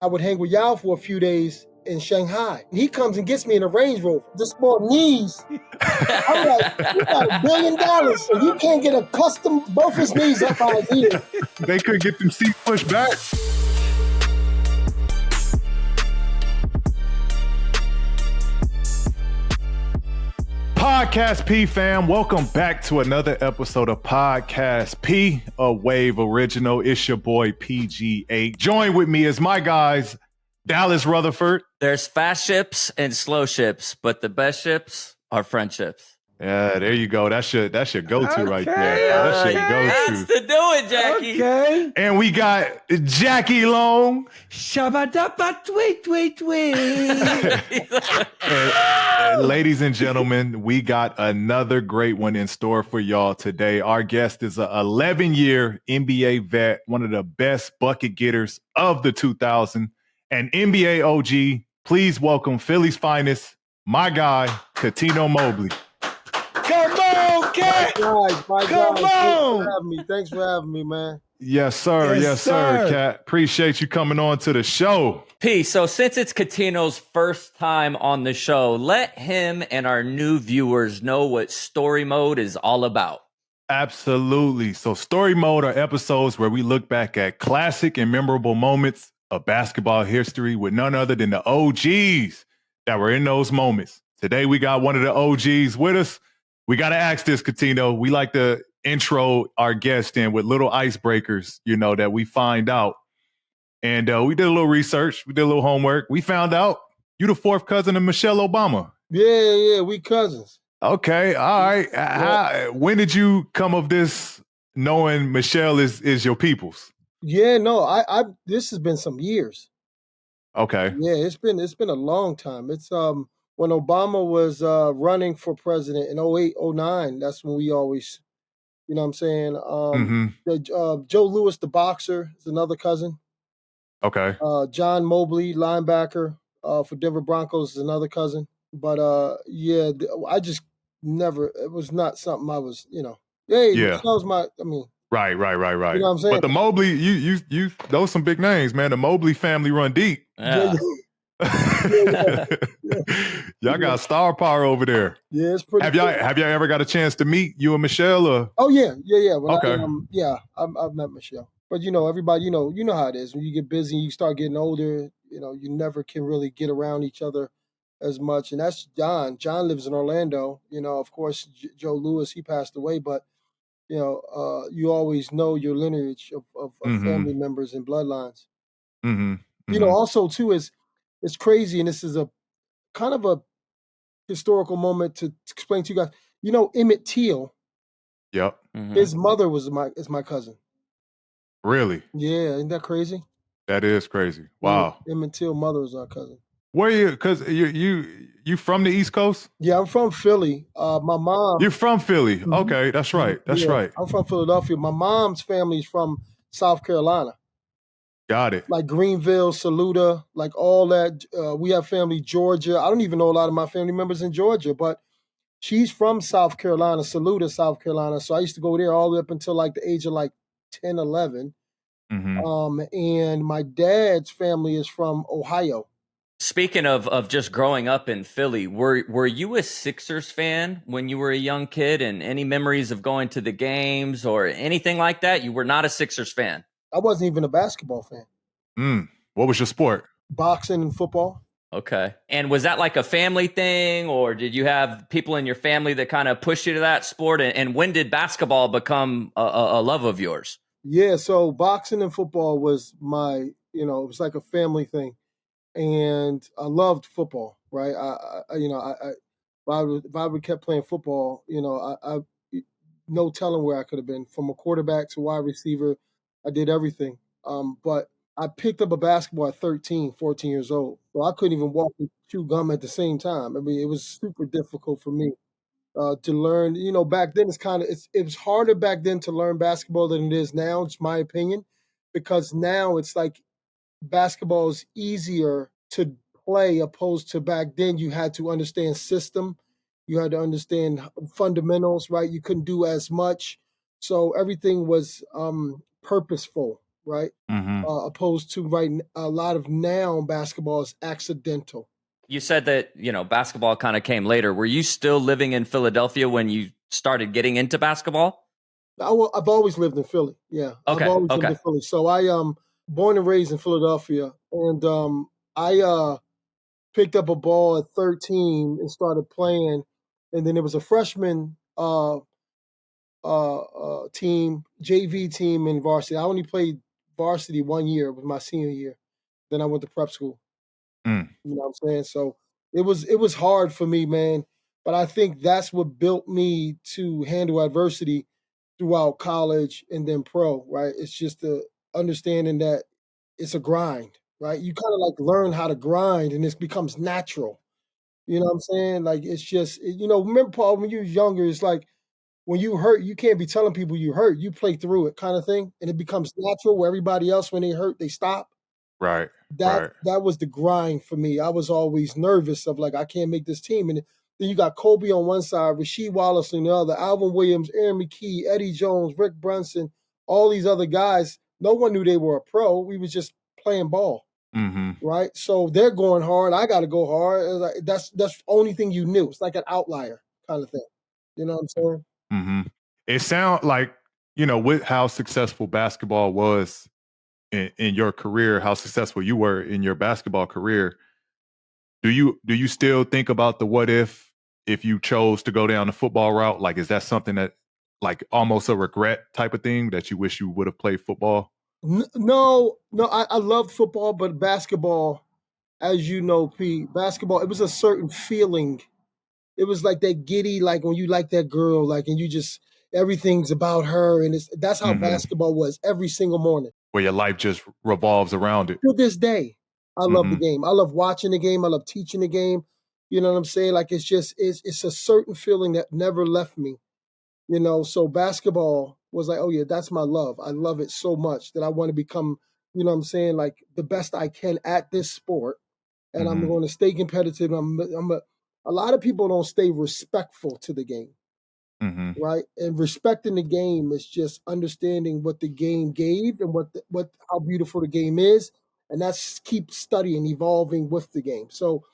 I would hang with Yao for a few days in Shanghai. He comes and gets me in a Range Rover. Just bought knees. I'm like, you got $1 billion and you can't get a custom, both his knees up by his ears. They could get them seats pushed back. Podcast P fam, welcome back to another episode of Podcast P, a Wave original. It's your boy PG8. Join with me as my guys, Dallas Rutherford. There's fast ships and slow ships, but the best ships are friendships. Yeah, there you go. That's your go-to right there. That's your go-to. That's to do it, Jackie. Okay. And we got Jackie Long. Shabba-dabba, tweet, tweet, tweet. And ladies and gentlemen, we got another great one in store for y'all today. Our guest is an 11-year NBA vet, one of the best bucket getters of the 2000s, an NBA OG. Please welcome Philly's finest, my guy, Cuttino Mobley. Come on, Cat. My Come guys, on. Thanks for having me, man. Yes, sir. Yes, sir, sir. Cat. Appreciate you coming on to the show. P, so since it's Cuttino's first time on the show, let him and our new viewers know what Story Mode is all about. Absolutely. So Story Mode are episodes where we look back at classic and memorable moments of basketball history with none other than the OGs that were in those moments. Today, we got one of the OGs with us. We got to ask this, Cuttino. We like to intro our guest in with little icebreakers, that we find out. And we did a little research. We did a little homework. We found out you the fourth cousin of Michelle Obama. Yeah, we cousins. Okay, all right. When did you come of this knowing Michelle is your peoples? Yeah, no, I this has been some years. Okay. Yeah, it's been a long time. It's when Obama was running for president in 08, 09, that's when we always, you know what I'm saying? Joe Louis, the boxer, is another cousin. Okay. John Mobley, linebacker for Denver Broncos, is another cousin. But I just never, it was not something I was, Michelle's Right. You know what I'm saying? But the Mobley, you those some big names, man. The Mobley family run deep. Yeah. Y'all got star power over there. Yeah, it's pretty. Have y'all ever got a chance to meet you and Michelle? Or? Oh yeah. When Okay. I've met Michelle. But everybody, you know how it is. When you get busy, you start getting older. You never can really get around each other as much. And that's John. John lives in Orlando. Of course, Joe Louis, he passed away. But you always know your lineage of family members and bloodlines. Also too it's crazy, and this is a kind of a historical moment to explain to you guys. Emmett Till. Yep. His mother is my cousin. Really? Yeah, isn't that crazy? That is crazy. Wow. Emmett Till mother is our cousin. Where are you? Because you from the East Coast? Yeah, I'm from Philly. My mom. You're from Philly. Okay, that's right. That's right. I'm from Philadelphia. My mom's family is from South Carolina. Got it. Like Greenville, Saluda, like all that. We have family Georgia. I don't even know a lot of my family members in Georgia, but she's from South Carolina, Saluda, South Carolina. So I used to go there all the way up until like the age of like 10, 11. And my dad's family is from Ohio. Speaking of just growing up in Philly, were you a Sixers fan when you were a young kid, and any memories of going to the games or anything like that? You were not a Sixers fan. I wasn't even a basketball fan. What was your sport? Boxing and football. Okay. And was that like a family thing, or did you have people in your family that kind of pushed you to that sport? And when did basketball become a love of yours? Yeah, so boxing and football was my, it was like a family thing. And I loved football, right? If I would kept playing football, I no telling where I could have been, from a quarterback to wide receiver. I did everything. But I picked up a basketball at 13, 14 years old. So I couldn't even walk and chew gum at the same time. I mean, it was super difficult for me to learn. Back then it was harder back then to learn basketball than it is now. It's my opinion, because now it's like basketball is easier to play opposed to back then. You had to understand system. You had to understand fundamentals, right? You couldn't do as much. So everything was purposeful, right? Mm-hmm. Opposed to a lot of now basketball is accidental. You said that, basketball kind of came later. Were you still living in Philadelphia when you started getting into basketball? I've always lived in Philly. Yeah, I've Okay. always lived in Philly. So I born and raised in Philadelphia, and I picked up a ball at 13 and started playing, and then there was a freshman team, JV team in varsity. I only played varsity 1 year. It was my senior year. Then I went to prep school. Mm. You know what I'm saying? So it was hard for me, man. But I think that's what built me to handle adversity throughout college and then pro, right? It's just the understanding that it's a grind, right? You kind of like learn how to grind and it becomes natural. You know what I'm saying? Like it's just, remember, Paul, when you was younger, it's like when you hurt, you can't be telling people you hurt. You play through it kind of thing. And it becomes natural where everybody else, when they hurt, they stop. Right. That was the grind for me. I was always nervous of like I can't make this team. And then you got Kobe on one side, Rasheed Wallace on the other, Alvin Williams, Aaron McKee, Eddie Jones, Rick Brunson, all these other guys. No one knew they were a pro. We was just playing ball. Mm-hmm. Right? So they're going hard. I got to go hard. Like, that's the only thing you knew. It's like an outlier kind of thing. You know what I'm saying? Mm-hmm. It sounds like, with how successful basketball was in your career, how successful you were in your basketball career, do you still think about the what if you chose to go down the football route? Like, is that something that like almost a regret type of thing that you wish you would have played football? No. I loved football, but basketball, as you know, P, basketball, it was a certain feeling. It was like that giddy, like when you like that girl, like, and you just, everything's about her. And that's how basketball was every single morning. Where your life just revolves around it. To this day, I love the game. I love watching the game. I love teaching the game. You know what I'm saying? Like, it's just, it's a certain feeling that never left me. So basketball was like, oh yeah, that's my love. I love it so much that I want to become, you know what I'm saying, like the best I can at this sport. And I'm going to stay competitive. A lot of people don't stay respectful to the game, right? And respecting the game is just understanding what the game gave and how beautiful the game is. And that's keep studying, evolving with the game. So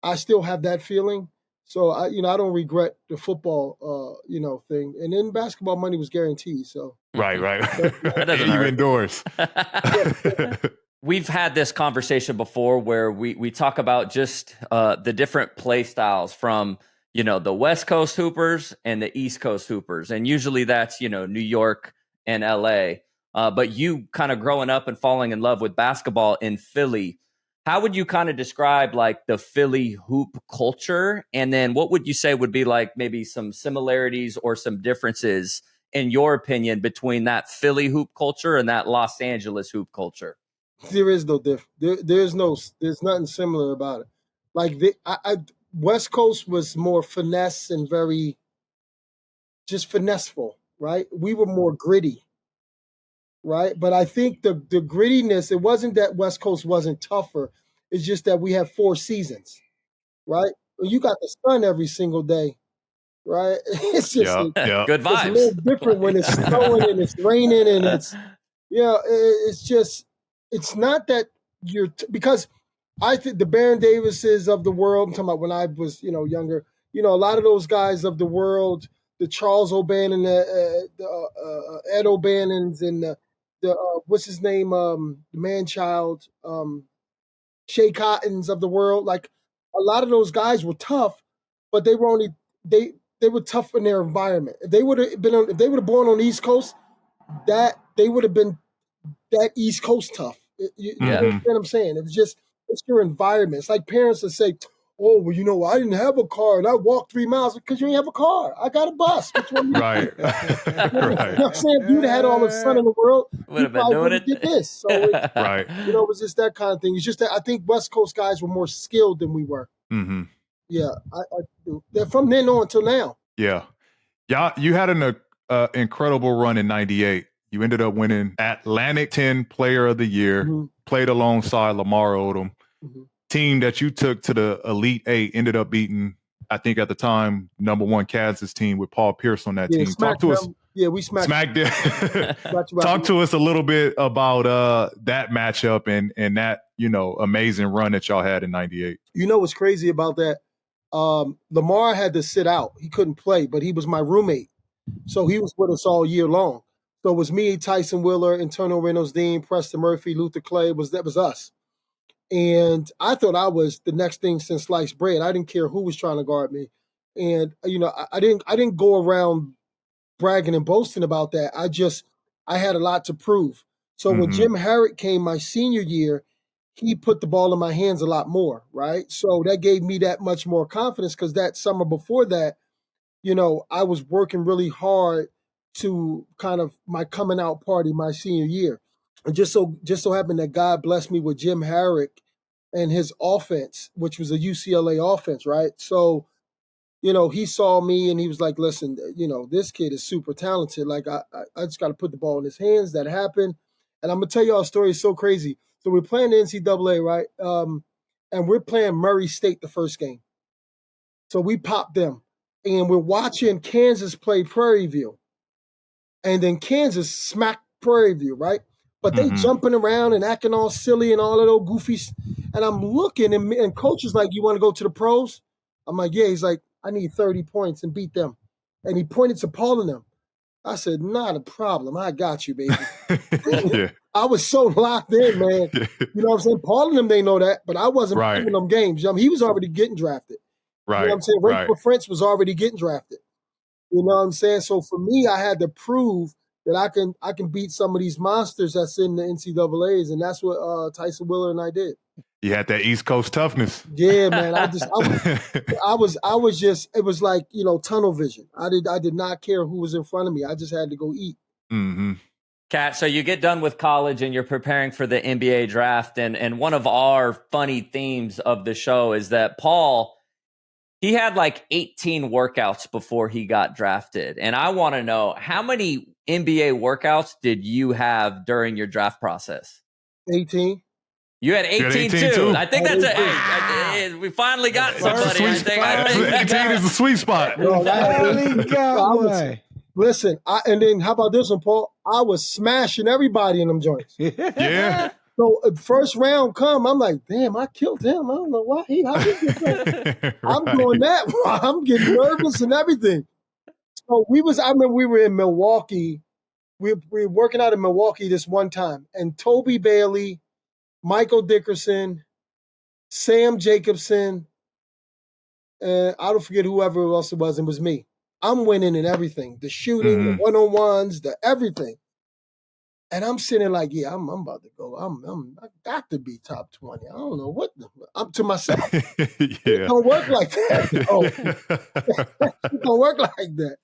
I still have that feeling. So I don't regret the football, thing. And then basketball money was guaranteed. So right. That doesn't hurt. Indoors. We've had this conversation before where we talk about just the different play styles from, the West Coast Hoopers and the East Coast Hoopers. And usually that's, New York and LA. But you kind of growing up and falling in love with basketball in Philly, how would you kind of describe like the Philly hoop culture? And then what would you say would be like maybe some similarities or some differences in your opinion between that Philly hoop culture and that Los Angeles hoop culture? there is no difference. There's nothing similar about it. Like West Coast was more finesse and very just finesseful, right? We were more gritty, right? But I think the grittiness, it wasn't that West Coast wasn't tougher. It's just that we have 4 seasons, right? You got the sun every single day, right? It's just Good it's vibes. a little different when it's snowing and it's raining and it's not that because I think the Baron Davises of the world, I'm talking about when I was, younger, a lot of those guys of the world, the Charles O'Bannon, the Ed O'Bannons and the what's his name, the man-child, Shea Cottons of the world, like a lot of those guys were tough, but they were they were tough in their environment. If they would have born on the East Coast, that they would have been that East Coast tough. You understand what I'm saying? It's your environment. It's like parents that say, oh, well, I didn't have a car and I walked 3 miles because you didn't have a car. I got a bus. Which one right. You know what I'm saying? If you'd have had all the sun in the world, would have been doing it. Did this. So it's, right. it was just that kind of thing. It's just that I think West Coast guys were more skilled than we were. Yeah, I do. From then on till now. Yeah. You had an incredible run in '98. You ended up winning Atlantic 10 Player of the Year, played alongside Lamar Odom. Team that you took to the Elite Eight ended up beating, I think at the time, #1 Kansas team with Paul Pierce on that team. Talk to us Yeah, we smacked. Smacked it. Got you out Talk the- to us a little bit about that matchup and that, amazing run that y'all had in 98. You know what's crazy about that? Lamar had to sit out. He couldn't play, but he was my roommate. So he was with us all year long. So it was me, Tyson Willer, Antonio Reynolds-Dean, Preston Murphy, Luther Clay. That was us. And I thought I was the next thing since sliced bread. I didn't care who was trying to guard me. And I didn't go around bragging and boasting about that. I had a lot to prove. So when Jim Harrick came my senior year, he put the ball in my hands a lot more, right? So that gave me that much more confidence because that summer before that, I was working really hard to kind of my coming out party my senior year. And just so happened that God blessed me with Jim Harrick and his offense, which was a UCLA offense, right? So, he saw me and he was like, listen, this kid is super talented. Like, I just got to put the ball in his hands. That happened. And I'm going to tell y'all a story. It's so crazy. So we're playing the NCAA, right? And we're playing Murray State the first game. So we popped them. And we're watching Kansas play Prairie View. And then Kansas smacked Prairie View, right? But they jumping around and acting all silly and all of those goofies. And I'm looking, and coach is like, you want to go to the pros? I'm like, yeah. He's like, I need 30 points and beat them. And he pointed to Paul and them. I said, not a problem. I got you, baby. Yeah. I was so locked in, man. Yeah. You know what I'm saying? Paul and them, they know that, but I wasn't Right. playing them games. I mean, he was already getting drafted. Right. You know what I'm saying? Rachel French was already getting drafted. You know what I'm saying? So for me, I had to prove that I can beat some of these monsters that's in the NCAAs, and that's what Tyson Willer and I did. You had that East Coast toughness. Yeah, man. I was just, it was like, tunnel vision. I did not care who was in front of me. I just had to go eat. Kat, so you get done with college and you're preparing for the NBA draft, and one of our funny themes of the show is that Paul, he had like 18 workouts before he got drafted. And I want to know, how many NBA workouts did you have during your draft process? 18. You had 18 too. I think that's we finally got somebody. 18 is the sweet spot. Listen, and then how about this one, Paul? I was smashing everybody in them joints. Yeah. So first round come, I'm like, damn, I killed him. I don't know why I'm doing that. I'm getting nervous and everything. So I remember we were in Milwaukee. We were working out in Milwaukee this one time, and Toby Bailey, Michael Dickerson, Sam Jacobson, and I don't forget whoever else it was me. I'm winning in everything. The shooting, the one-on-ones, the everything. And I'm sitting like, yeah, I'm about to go. I got to be top 20. I don't know what. I'm to myself. It don't work like that. It don't work like that.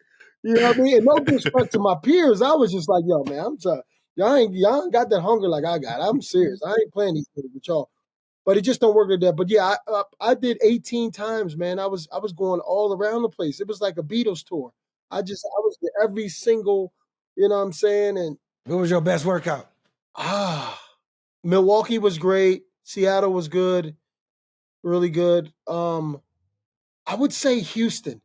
You know what I mean? And no disrespect to my peers. I was just like, yo, man, I'm sorry. Y'all ain't got that hunger like I got. I'm serious. I ain't playing these things with y'all. But it just don't work like that. But yeah, I did 18 times, man. I was going all around the place. It was like a Beatles tour. I was to every single, you know what I'm saying? And what was your best workout? Milwaukee was great. Seattle was good, really good. I would say Houston.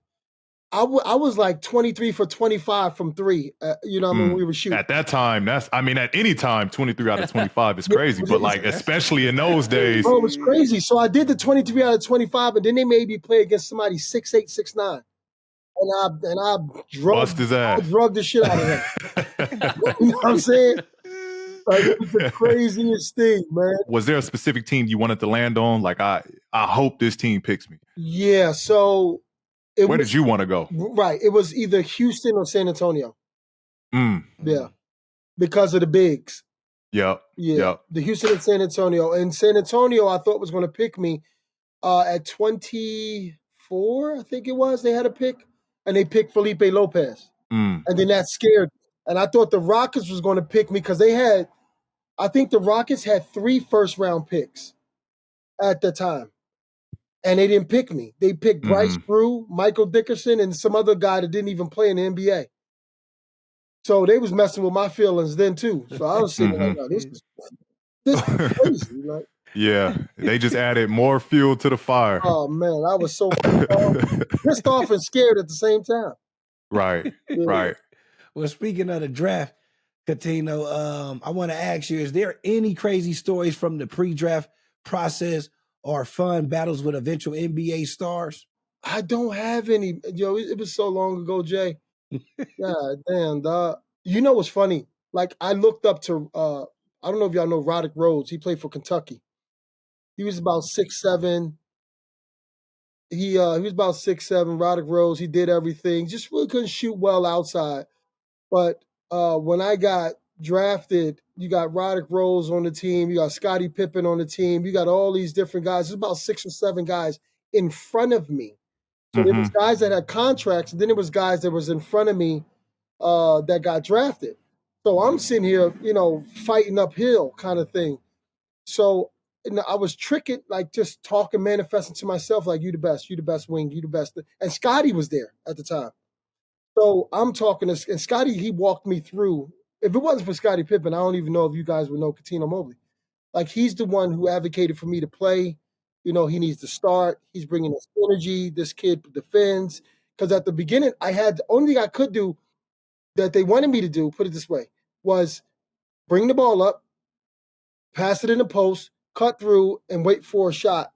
I was like 23 for 25 from three. You know what I mean? We were shooting. At that time, at any time, 23 out of 25 is crazy. But like, especially in those days. Bro, it was crazy. So I did the 23 out of 25, and then they made me play against somebody 6'8", 6'9". And I Bust his ass. I drugged the shit out of him. You know what I'm saying? Like, it was the craziest thing, man. Was there a specific team you wanted to land on? Like, I hope this team picks me. Yeah, so where did you want to go? Right. It was either Houston or San Antonio. Yeah. Because of the bigs. Yep. Yeah. Yep. The Houston and San Antonio. And San Antonio, I thought was going to pick me at 24, I think it was. They had a pick. And they picked Felipe Lopez. And then that scared me. And I thought the Rockets was going to pick me because I think the Rockets had 3 first-round picks at the time. And they didn't pick me. They picked Bryce Brew, Michael Dickerson, and some other guy that didn't even play in the NBA. So they was messing with my feelings then too. So I was sitting like, no, this is crazy. Like, yeah, they just added more fuel to the fire. Oh man, I was so pissed off and scared at the same time. Right, right. Well, speaking of the draft, Cuttino, I want to ask you, is there any crazy stories from the pre-draft process or fun battles with eventual NBA stars? I don't have any. It was so long ago, Jay. God damn, dog. You know what's funny? Like I looked up to I don't know if y'all know Roddick Rhodes. He played for Kentucky. He was about 6'7". He was about 6'7". Roddick Rhodes. He did everything. Just really couldn't shoot well outside. But when I got drafted, you got Roddick Rhodes on the team. You got Scottie Pippen on the team. You got all these different guys. There's about 6 or 7 guys in front of me. So there was guys that had contracts, and then there was guys that was in front of me that got drafted. So I'm sitting here, fighting uphill kind of thing. So I was tricking, like just talking, manifesting to myself, like you the best wing, you the best. And Scottie was there at the time. So I'm talking to, and Scottie, he walked me through. If it wasn't for Scottie Pippen, I don't even know if you guys would know Cuttino Mobley. Like he's the one who advocated for me to play. He needs to start. He's bringing us energy. This kid defends. Because at the beginning, the only thing I could do that they wanted me to do, put it this way, was bring the ball up, pass it in the post, cut through, and wait for a shot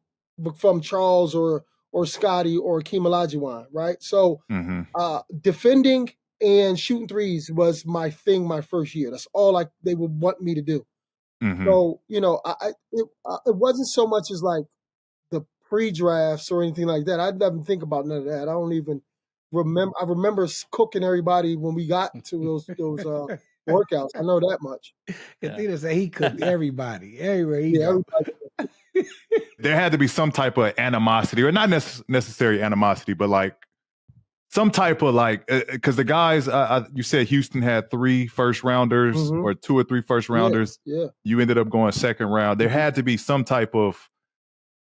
from Charles or Scottie or Hakeem Olajuwon, right? So defending and shooting threes was my thing my first year. That's all they would want me to do. So, it wasn't so much as like the pre-drafts or anything like that. I didn't think about none of that. I don't even remember. I remember cooking everybody when we got to those workouts. I know that much. Cuttino said he cooked everybody, everywhere he go. Everybody. There had to be some type of animosity, or not necessary animosity, but like some type of because the guys, you said Houston had 3 first rounders or 2 or 3 first rounders. Yeah. You ended up going second round. There had to be some type of,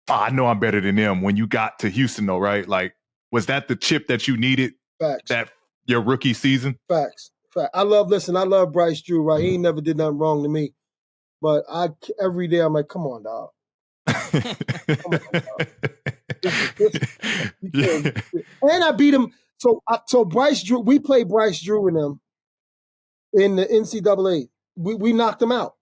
I know I'm better than them when you got to Houston though, right? Like, was that the chip that you needed? Facts. That your rookie season? Facts. I love Bryce Drew, right? He ain't never did nothing wrong to me. But every day I'm like, come on, dog. Come on, dog. And I beat him. So Bryce Drew, we played Bryce Drew and them in the NCAA. We knocked him out.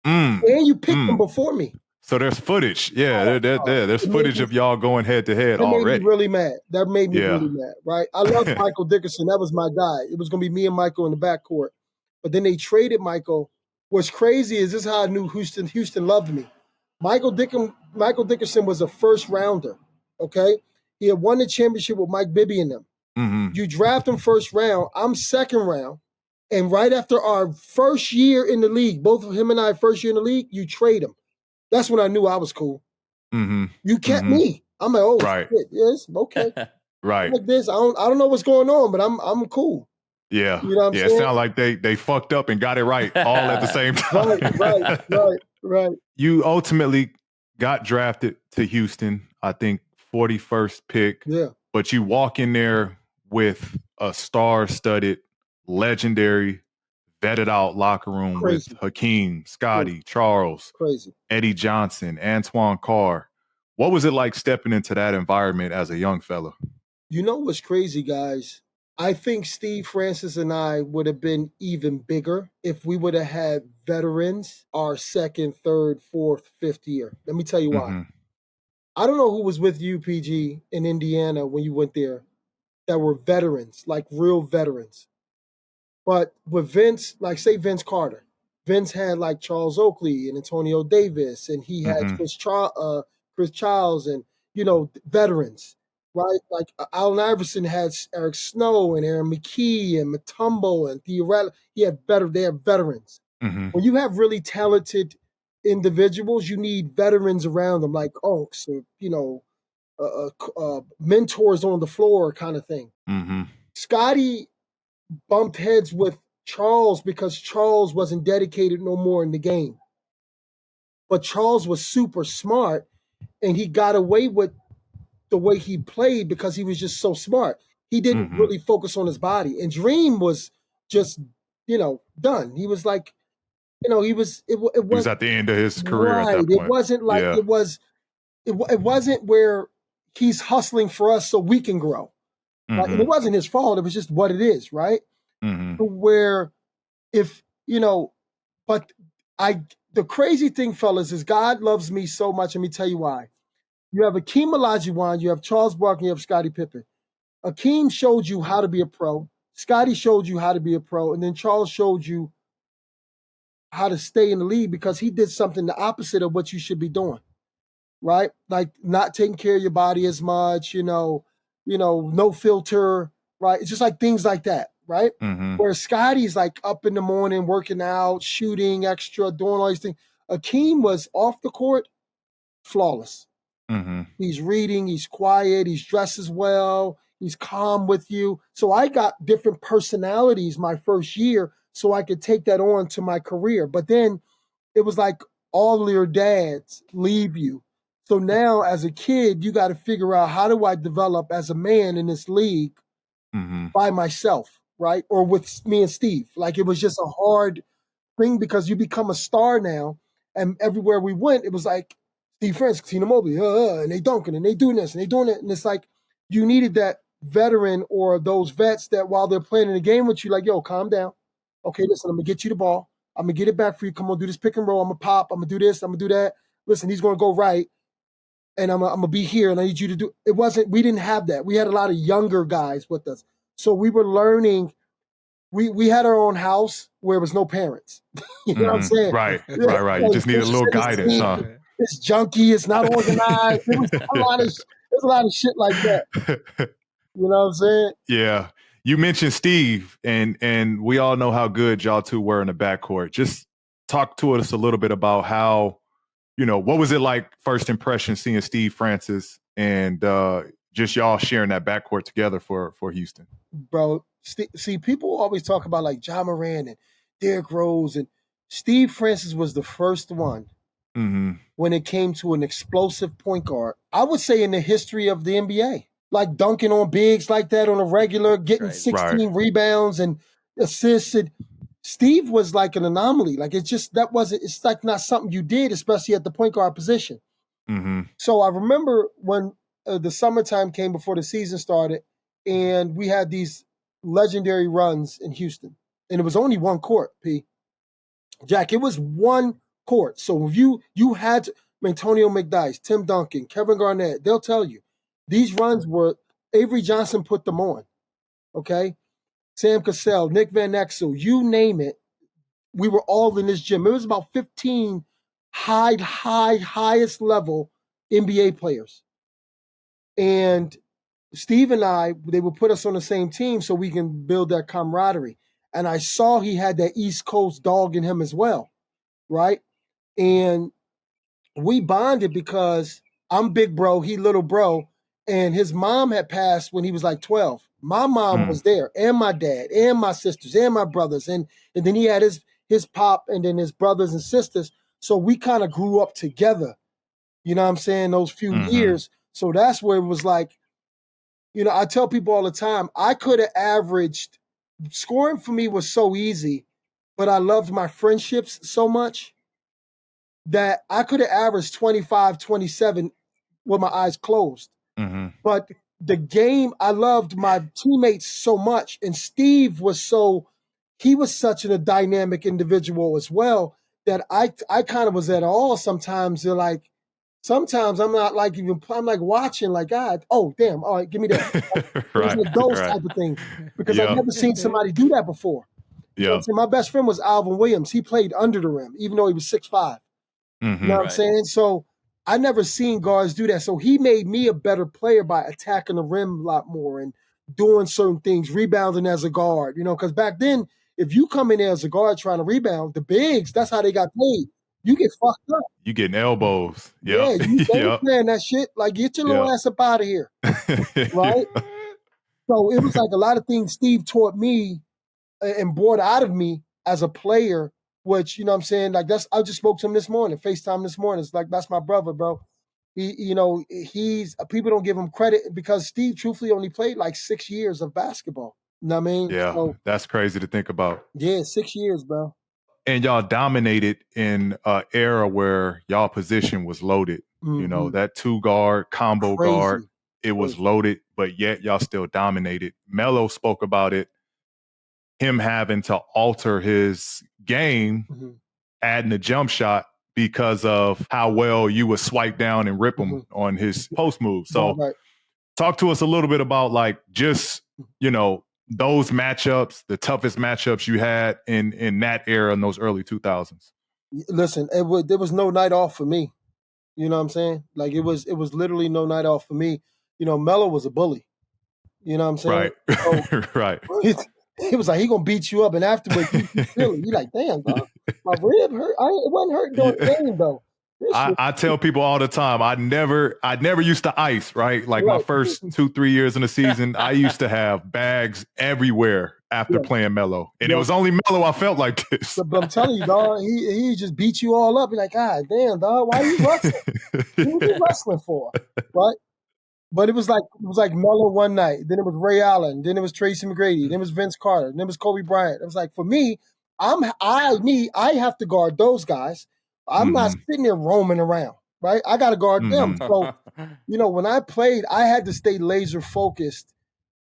And you picked him before me. So there's footage. Yeah, there's footage of y'all going head to head already. That made me really mad. That made me really mad, right? I love Michael Dickerson. That was my guy. It was going to be me and Michael in the backcourt. But then they traded Michael. What's crazy is this is how I knew Houston loved me. Michael Dickerson was a first rounder, okay? He had won the championship with Mike Bibby and them. You draft him first round. I'm second round. And right after our first year in the league, both of him and I first year in the league, you trade him. That's when I knew I was cool. You kept me. I'm like, oh, shit. Yes, okay. Right. I'm like this. I don't know what's going on, but I'm cool. Yeah. You know what I'm saying? It sounded like they fucked up and got it right all at the same time. Right. You ultimately got drafted to Houston, I think 41st pick. Yeah. But you walk in there with a star-studded, legendary, vetted out locker room with Hakeem, Scottie, Charles, Eddie Johnson, Antoine Carr. What was it like stepping into that environment as a young fella? You know what's crazy, guys? I think Steve Francis and I would have been even bigger if we would have had veterans our second, third, fourth, fifth year. Let me tell you why. I don't know who was with you, PG, in Indiana when you went there that were veterans, like real veterans. But with Vince, like say Vince Carter, Vince had like Charles Oakley and Antonio Davis, and he had Chris Childs and, veterans, right? Like Allen Iverson had Eric Snow and Aaron McKee and Mutombo and Theoretically. They have veterans. When you have really talented individuals, you need veterans around them, like Unks or, mentors on the floor kind of thing. Scottie bumped heads with Charles because Charles wasn't dedicated no more in the game. But Charles was super smart, and he got away with the way he played because he was just so smart. He didn't really focus on his body. And Dream was just, done. He was like, he was at the end of his career at that point. It wasn't like it wasn't where he's hustling for us so we can grow. Like, it wasn't his fault. It was just what it is, right? to where if, but the crazy thing, fellas, is God loves me so much. Let me tell you why. You have Hakeem Olajuwon, you have Charles Barkley, you have Scottie Pippen. Hakeem showed you how to be a pro. Scottie showed you how to be a pro. And then Charles showed you how to stay in the league because he did something the opposite of what you should be doing, right? Like not taking care of your body as much, no filter, right? It's just like things like that, right? Where Scotty's like up in the morning, working out, shooting extra, doing all these things. Akeem was off the court, flawless. He's reading, he's quiet, he's dresses well, he's calm with you. So I got different personalities my first year so I could take that on to my career. But then it was like all your dads leave you. So now as a kid, you got to figure out how do I develop as a man in this league by myself, right? Or with me and Steve. Like it was just a hard thing because you become a star now. And everywhere we went, it was like Steve Francis, Cuttino Mobley, and they dunking and they doing this and they doing it. And it's like you needed that veteran or those vets that while they're playing in the game with you, like, yo, calm down. Okay, listen, I'm going to get you the ball. I'm going to get it back for you. Come on, do this pick and roll. I'm going to pop. I'm going to do this. I'm going to do that. Listen, he's going to go right. And I'm going to be here and I need you to do. We didn't have that. We had a lot of younger guys with us. So we were learning. We had our own house where there was no parents. You know what I'm saying? Right. You just need a little guidance, huh? It's junky. It's not organized. There's a lot of shit like that. You know what I'm saying? Yeah. You mentioned Steve, and we all know how good y'all two were in the backcourt. Just talk to us a little bit about how, what was it like first impression seeing Steve Francis and just y'all sharing that backcourt together for Houston? Bro, see, people always talk about like Ja Morant and Derrick Rose, and Steve Francis was the first one when it came to an explosive point guard. I would say in the history of the NBA. Like dunking on bigs like that on a regular, getting 16 rebounds and assists. And Steve was like an anomaly. Like it's like not something you did, especially at the point guard position. So I remember when the summertime came before the season started and we had these legendary runs in Houston. And it was only one court, P. Jack, it was one court. So if you had Antonio McDyess, Tim Duncan, Kevin Garnett, they'll tell you. These runs were, Avery Johnson put them on, okay? Sam Cassell, Nick Van Exel, you name it. We were all in this gym. It was about 15 highest level NBA players. And Steve and I, they would put us on the same team so we can build that camaraderie. And I saw he had that East Coast dog in him as well, right? And we bonded because I'm big bro, he little bro, and his mom had passed when he was like 12. My mom was there, and my dad, and my sisters, and my brothers, and then he had his pop and then his brothers and sisters. So we kind of grew up together, you know what I'm saying, those few years. So that's where it was like, I tell people all the time, I could have averaged, scoring for me was so easy, but I loved my friendships so much that I could have averaged 25, 27 with my eyes closed. But the game, I loved my teammates so much. And Steve he was such a dynamic individual as well that I kind of was at all sometimes. They're like, sometimes I'm not like I'm like watching like, God, oh, damn, all right, give me that. Like, those type of things. Because I've never seen somebody do that before. So my best friend was Alvin Williams. He played under the rim, even though he was 6'5". You know what I'm saying? So I never seen guards do that. So he made me a better player by attacking the rim a lot more and doing certain things, rebounding as a guard, because back then, if you come in there as a guard trying to rebound, the bigs, that's how they got paid. You get fucked up. You getting elbows. Yeah, you ain't playing that shit. Like, get your little ass up out of here. Right? So it was like a lot of things Steve taught me and brought out of me as a player, which, you know what I'm saying? Like, I just spoke to him this morning, FaceTime this morning. It's like, that's my brother, bro. He's people don't give him credit because Steve truthfully only played like 6 years of basketball. You know what I mean? Yeah, so, that's crazy to think about. Yeah, 6 years, bro. And y'all dominated in an era where y'all position was loaded. That 2-guard combo guard, it was loaded, but yet y'all still dominated. Melo spoke about it him having to alter his game, Mm-hmm. adding a jump shot because of how well you would swipe down and rip him on his post move. So Right. talk to us a little bit about like just, those matchups, the toughest matchups you had in that era in those early 2000s. Listen, there was no night off for me. You know what I'm saying? Like it was literally no night off for me. Melo was a bully. You know what I'm saying? Right. So, right. He was like, he gonna beat you up, and afterwards you feel it. You like, damn, dog, my rib hurt. It wasn't hurt during the game though. I tell people all the time, I never used to ice, right? Like my first 2-3 years in the season, I used to have bags everywhere after playing Melo. And it was only Melo I felt like this. But I'm telling you, dog, he just beat you all up. You're like, God damn, dog, why are you wrestling? What are you wrestling for? Right? But it was like Melo one night, then it was Ray Allen, then it was Tracy McGrady, then it was Vince Carter, then it was Kobe Bryant. It was like, for me, I have to guard those guys. I'm not sitting there roaming around, right? I got to guard them. So, when I played, I had to stay laser focused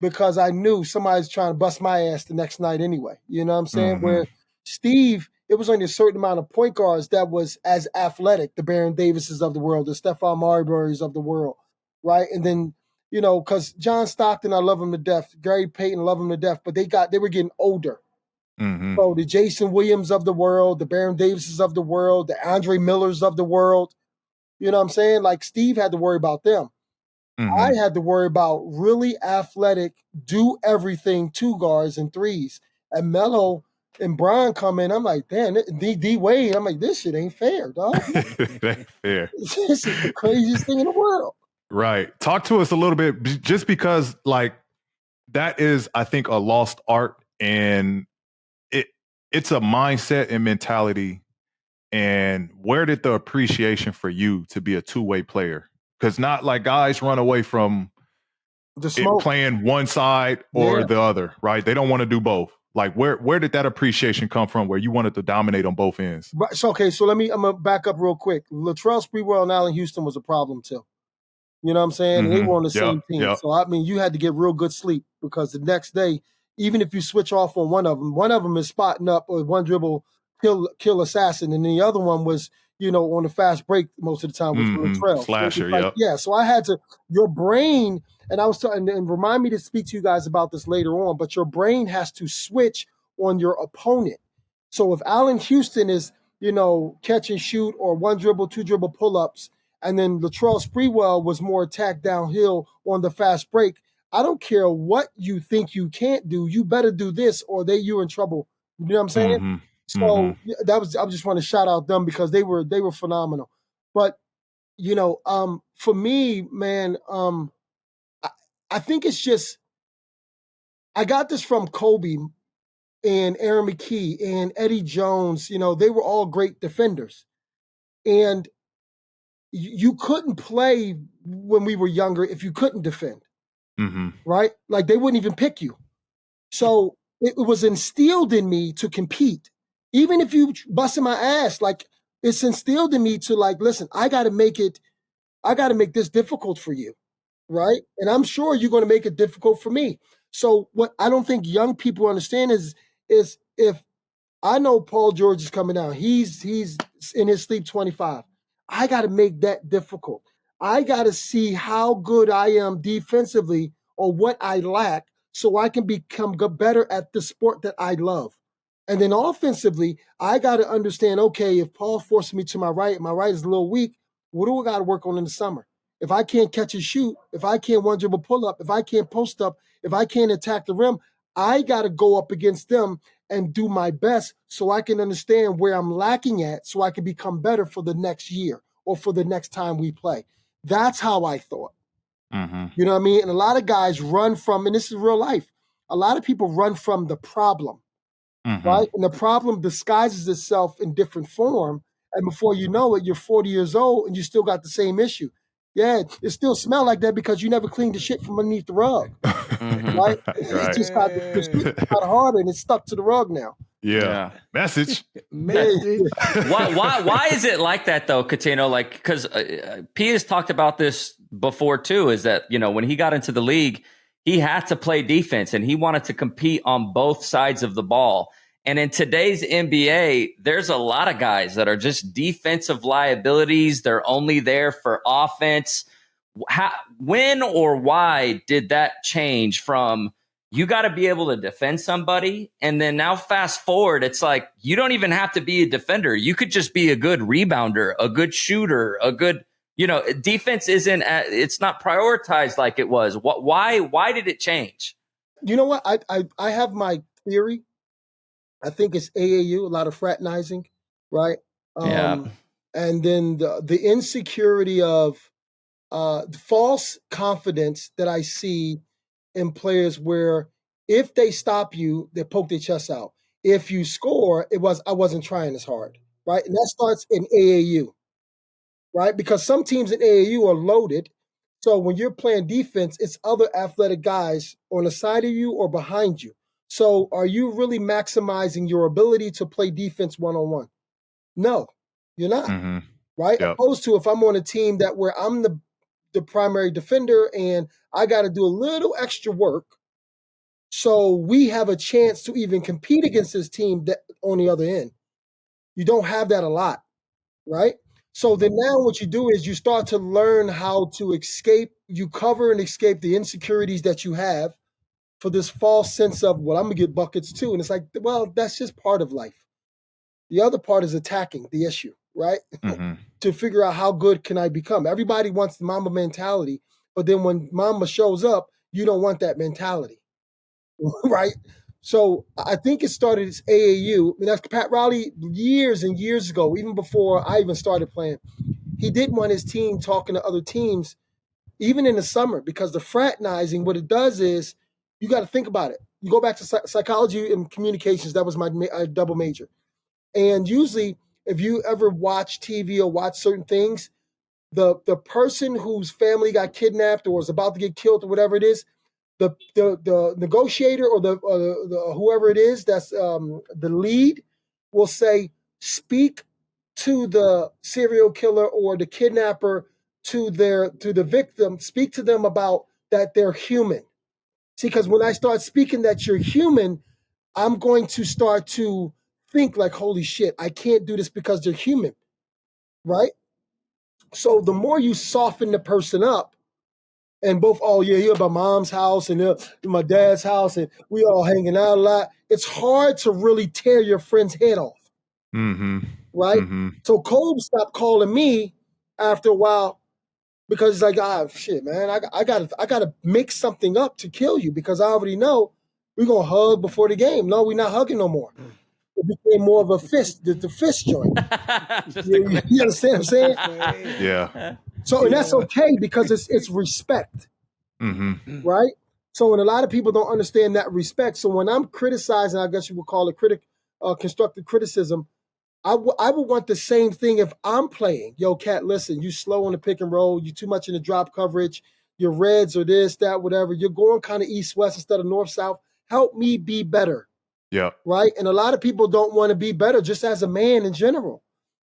because I knew somebody's trying to bust my ass the next night anyway. You know what I'm saying? Where Steve, it was only a certain amount of point guards that was as athletic, the Baron Davises of the world, the Stephon Marbury's of the world, right? And then, because John Stockton, I love him to death. Gary Payton, love him to death, but they were getting older. So the Jason Williams of the world, the Baron Davises of the world, the Andre Millers of the world, you know what I'm saying? Like Steve had to worry about them. I had to worry about really athletic, do everything 2 guards and 3s. And Melo and Brian come in. I'm like, damn, D Wade. I'm like, this shit ain't fair, dog. It ain't fair. This is the craziest thing in the world. Right. Talk to us a little bit, just because like that is, I think, a lost art, and it's a mindset and mentality. And where did the appreciation for you to be a two-way player? Because not like guys run away from playing one side or the other, right? They don't want to do both. Like where did that appreciation come from where you wanted to dominate on both ends? So, okay, so I'm going to back up real quick. Latrell Sprewell and Allen Houston was a problem too. You know what I'm saying? And they were on the same team. Yep. So, you had to get real good sleep because the next day, even if you switch off on one of them is spotting up or one dribble, kill assassin. And the other one was, on the fast break most of the time with Latrell. Slasher, so yeah. So I had to, your brain, and I was telling, and remind me to speak to you guys about this later on, but your brain has to switch on your opponent. So if Allen Houston is, catch and shoot or one dribble, 2 dribble pull-ups, and then Latrell Sprewell was more attack downhill on the fast break, I don't care what you think you can't do. You better do this or you're in trouble. You know what I'm saying? So I just want to shout out them because they were phenomenal. But, for me, man, I think it's just, I got this from Kobe and Aaron McKee and Eddie Jones. They were all great defenders. And you couldn't play when we were younger if you couldn't defend, right? Like they wouldn't even pick you. So it was instilled in me to compete. Even if you busting my ass, like it's instilled in me to like, listen, I got to make this difficult for you, right? And I'm sure you're going to make it difficult for me. So what I don't think young people understand is if I know Paul George is coming out, he's in his sleep 25. I got to make that difficult. I got to see how good I am defensively or what I lack so I can become better at the sport that I love. And then offensively, I got to understand, okay, if Paul forces me to my right is a little weak, what do I got to work on in the summer? If I can't catch and shoot, if I can't one dribble pull up, if I can't post up, if I can't attack the rim, I got to go up against them and do my best so I can understand where I'm lacking at so I can become better for the next year or for the next time we play. That's how I thought. You know what I mean? And a lot of guys run from, and this is real life, a lot of people run from the problem, right? And the problem disguises itself in different form. And before you know it, you're 40 years old and you still got the same issue. Yeah, it still smells like that because you never cleaned the shit from underneath the rug, right? It just got the shit got harder and it's stuck to the rug now. Yeah. Message. Why is it like that though, Cuttino? Like, because P has talked about this before too. Is that when he got into the league, he had to play defense and he wanted to compete on both sides of the ball. And in today's NBA, there's a lot of guys that are just defensive liabilities. They're only there for offense. When or why did that change from you got to be able to defend somebody? And then now fast forward, it's like you don't even have to be a defender. You could just be a good rebounder, a good shooter, a good, defense it's not prioritized like it was. Why did it change? You know what? I have my theory. I think it's AAU, a lot of fraternizing, right? Yeah. And then the insecurity of false confidence that I see in players where if they stop you, they poke their chest out. If you score, I wasn't trying as hard, right? And that starts in AAU, right? Because some teams in AAU are loaded. So when you're playing defense, it's other athletic guys on the side of you or behind you. So are you really maximizing your ability to play defense one-on-one? No, you're not, right? Yep. Opposed to if I'm on a team where I'm the primary defender and I got to do a little extra work so we have a chance to even compete against this team that on the other end. You don't have that a lot, right? So then now what you do is you start to learn how to escape. You cover and escape the insecurities that you have for this false sense of, well, I'm going to get buckets too. And it's like, well, that's just part of life. The other part is attacking the issue, right? To figure out how good can I become. Everybody wants the Mamba mentality, but then when Mamba shows up, you don't want that mentality, right? So I think it started as AAU. I mean, that's Pat Riley years and years ago, even before I even started playing. He didn't want his team talking to other teams, even in the summer, because the fraternizing, what it does is, you got to think about it. You go back to psychology and communications. That was my double major. And usually, if you ever watch TV or watch certain things, the person whose family got kidnapped or is about to get killed or whatever it is, the negotiator or the whoever it is that's the lead will say, speak to the serial killer or the kidnapper, to the victim, speak to them about that they're human. See, because when I start speaking that you're human, I'm going to start to think like, holy shit, I can't do this because they're human, right? So the more you soften the person up, and both, oh yeah, you're at my mom's house and my dad's house, and we all hanging out a lot. It's hard to really tear your friend's head off, right? So Cole stopped calling me after a while because it's like, shit, man, I gotta make something up to kill you because I already know we're gonna hug before the game. No, we're not hugging no more. It became more of a fist, the fist joint. You understand what I'm saying? Yeah. So, and that's okay because it's respect, right? So, and a lot of people don't understand that respect. So when I'm criticizing, I guess you would call it constructive criticism, I would want the same thing if I'm playing. Yo, Cat, listen, you slow on the pick and roll. You too much in the drop coverage. Your reds or this, that, whatever. You're going kind of east-west instead of north-south. Help me be better. Yeah. Right? And a lot of people don't want to be better just as a man in general,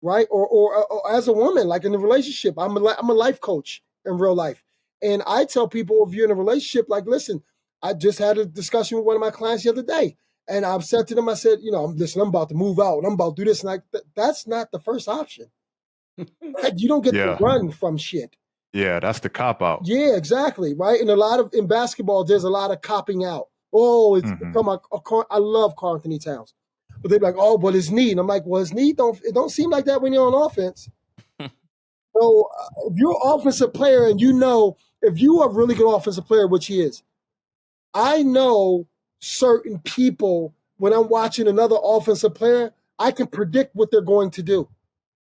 right? Or as a woman, like in a relationship. I'm a life coach in real life. And I tell people, if you're in a relationship, like, listen, I just had a discussion with one of my clients the other day. And I've said to them, I said, listen, I'm about to move out. I'm about to do this. And that's not the first option. Like, you don't get to run from shit. Yeah, that's the cop out. Yeah, exactly. Right. And in basketball, there's a lot of copping out. Oh, it's become I love Karl Anthony Towns. But they're like, oh, but his knee. And I'm like, well, his knee don't seem like that when you're on offense. So if you're an offensive player and if you are a really good offensive player, which he is, I know certain people, when I'm watching another offensive player, I can predict what they're going to do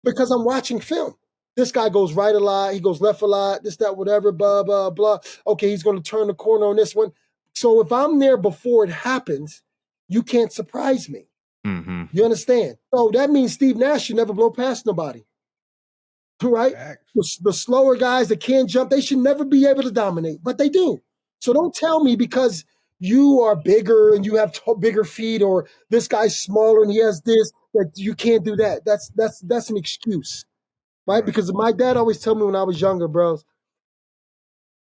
because I'm watching film. This guy goes right a lot. He goes left a lot. This, that, whatever, blah, blah, blah. Okay, he's going to turn the corner on this one. So if I'm there before it happens, you can't surprise me. You understand? So that means Steve Nash should never blow past nobody. Right? The slower guys that can't jump, they should never be able to dominate, but they do. So don't tell me because you are bigger and you have bigger feet, or this guy's smaller and he has this, that you can't do that. That's an excuse, right? Because my dad always told me when I was younger, bros,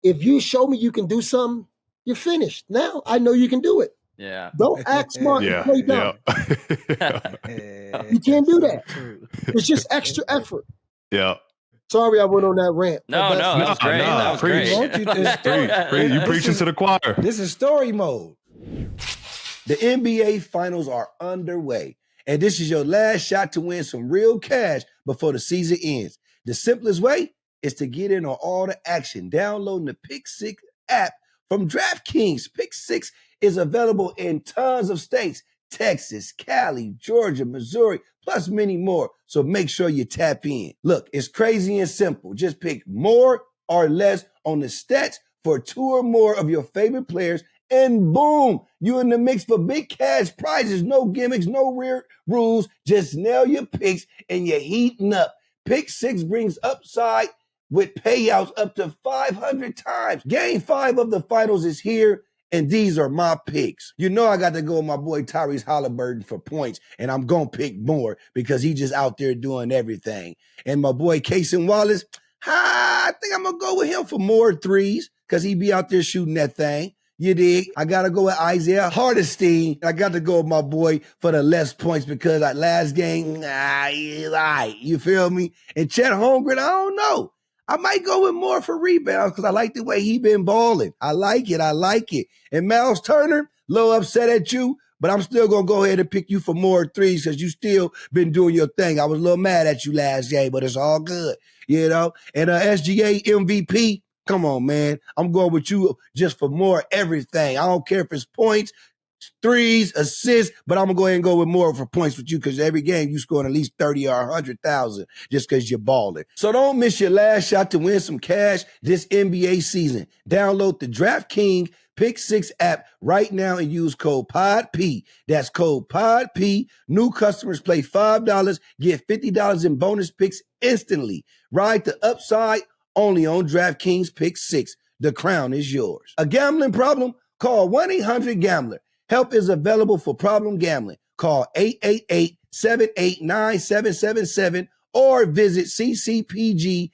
if you show me you can do something, you're finished. Now I know you can do it. Yeah. Don't act smart and Yeah, play yeah. dumb. You can't do that. It's just extra effort. Yeah. Sorry, I went on that rant. But No, that was great. Nah, That was preach. great. Preach. You preaching to the choir. This is story mode. The NBA finals are underway, and this is your last shot to win some real cash before the season ends. The simplest way is to get in on all the action. Downloading the Pick Six app from DraftKings. Pick Six is available in tons of states: Texas, Cali, Georgia, Missouri, plus many more. So make sure you tap in. Look, it's crazy and simple. Just pick more or less on the stats for 2 or more of your favorite players, and boom, you in the mix for big cash prizes. No gimmicks, no weird rules. Just nail your picks and you're heating up. Pick Six brings upside with payouts up to 500 times. Game 5 of the finals is here, and these are my picks. You know I got to go with my boy Tyrese Halliburton for points, and I'm going to pick more because he just out there doing everything. And my boy Casey Wallace, I think I'm going to go with him for more threes because he be out there shooting that thing. You dig? I got to go with Isaiah Hardestein. I got to go with my boy for the less points because that last game, he's all right. You feel me? And Chet Holmgren, I don't know. I might go with more for rebounds because I like the way he been balling. I like it. And Miles Turner, little upset at you, but I'm still going to go ahead and pick you for more threes because you still been doing your thing. I was a little mad at you last game, but it's all good, you know? And SGA MVP, come on, man. I'm going with you just for more everything. I don't care if it's points, threes, assists, but I'm going to go ahead and go with more for points with you because every game you scoring at least 30 or 100,000 just because you're balling. So don't miss your last shot to win some cash this NBA season. Download the DraftKings Pick Six app right now and use code PODP. That's code PODP. New customers play $5, get $50 in bonus picks instantly. Ride the upside only on DraftKings Pick Six. The crown is yours. A gambling problem? Call 1-800-GAMBLER. Help is available for problem gambling. Call 888-789-7777 or visit ccpg.org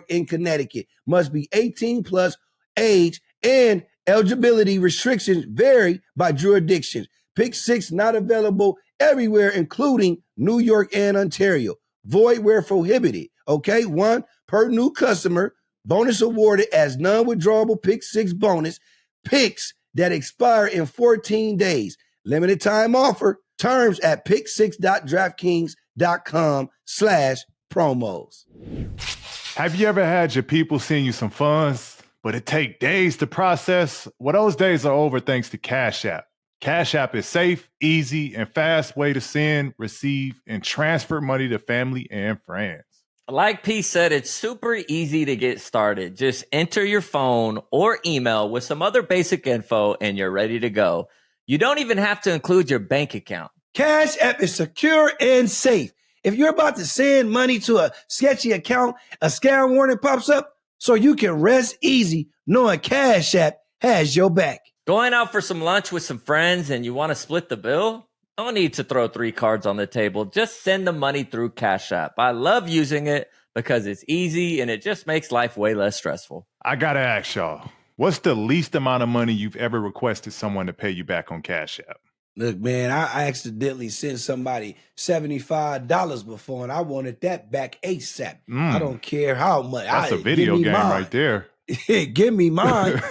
in Connecticut. Must be 18 plus, age, and eligibility restrictions vary by jurisdiction. Pick Six not available everywhere, including New York and Ontario. Void where prohibited. Okay, 1 per new customer. Bonus awarded as non-withdrawable Pick Six bonus. Picks that expire in 14 days. Limited time offer. Terms at pick6.draftkings.com/promos. Have you ever had your people send you some funds, but it take days to process? Well, those days are over thanks to Cash App. Cash App is safe, easy, and fast way to send, receive, and transfer money to family and friends. Like P said, it's super easy to get started. Just enter your phone or email with some other basic info and you're ready to go. You don't even have to include your bank account. Cash App is secure and safe. If you're about to send money to a sketchy account, a scam warning pops up, so you can rest easy knowing Cash App has your back. Going out for some lunch with some friends and you want to split the bill? No need to throw 3 cards on the table. Just send the money through Cash App. I love using it because it's easy and it just makes life way less stressful. I gotta ask y'all, what's the least amount of money you've ever requested someone to pay you back on Cash App? Look, man, I accidentally sent somebody $75 before, and I wanted that back ASAP. I don't care how much. That's a video game right there. Give me mine.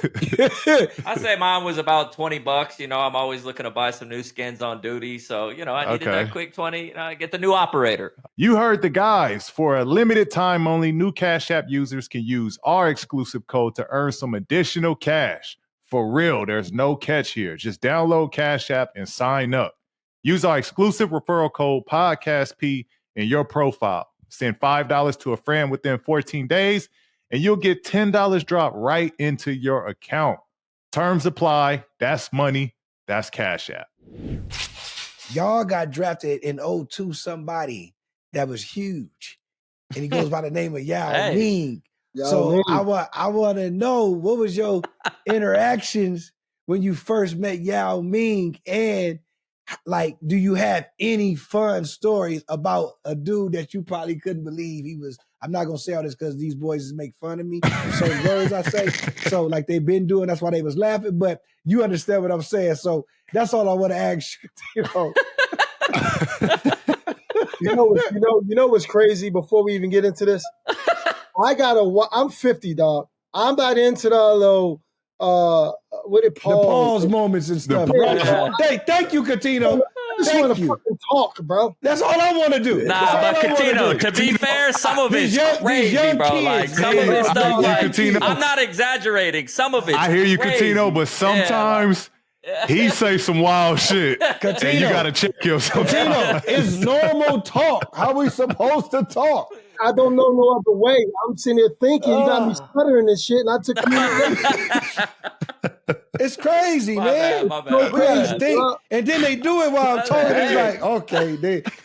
I say mine was about $20. You know, I'm always looking to buy some new skins on duty. So, you know, I needed that quick 20. I get the new operator. You heard the guys. For a limited time only, new Cash App users can use our exclusive code to earn some additional cash. For real, there's no catch here. Just download Cash App and sign up. Use our exclusive referral code PODCASTP in your profile. Send $5 to a friend within 14 days, and you'll get $10 dropped right into your account. Terms apply. That's money. That's Cash App. Y'all got drafted in 02 somebody that was huge. And he goes by the name of Yao Ming. So I want to know, what was your interactions when you first met Yao Ming? And like, do you have any fun stories about a dude that you probably couldn't believe he was I'm not gonna say all this because these boys just make fun of me for certain words I say. So like they've been doing, that's why they was laughing. But you understand what I'm saying. So that's all I want to ask you. You know what's crazy? Before we even get into this, I'm 50, dog. I'm not into the little what it The pause. pause moments and stuff. Yeah. Thank you, Cuttino. I just want to fucking talk, bro. That's all I want to do. Nah, but Cuttino, to be fair, some of it's crazy, bro. Like some of it's stuff like I'm not exaggerating. Some of it's I hear you, crazy. Cuttino, but sometimes he say some wild shit. And you gotta check yourself. Cuttino, it's normal talk. How we supposed to talk? I don't know no other way. I'm sitting here thinking, you got me stuttering and shit, and I took communication. It's crazy, man. My bad. We gotta think, and then they do it while I'm talking. It's like, okay,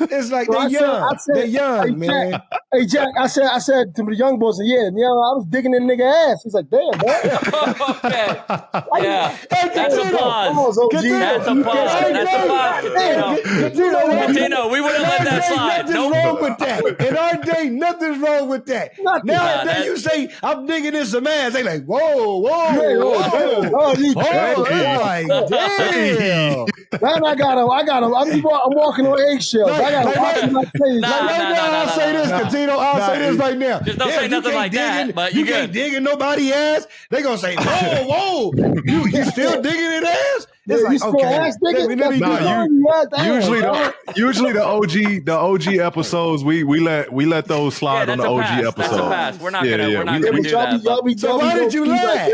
it's like they're young. They're young, man. Hey Jack, I said to the young boys, yeah, I was digging in the nigga ass. He's like, damn, bro. Okay. Yeah. Hey, That's applause. That's applause. Cuttino, we wouldn't let that slide. Nothing's wrong with that. In our day, nothing's wrong with that. Now you say, I'm digging in some ass. They like, whoa. Like, damn. Then I'm walking on eggshells. I gotta watch my face. I'll say this, Cuttino. I'll say this right now. Just don't say nothing like that. But you can't dig in nobody's ass. They gonna say, whoa. You still digging in ass? It's like, okay. Usually the OG episodes we let those slide on the OG episodes. That's a pass. We're not gonna do that. So why did you laugh?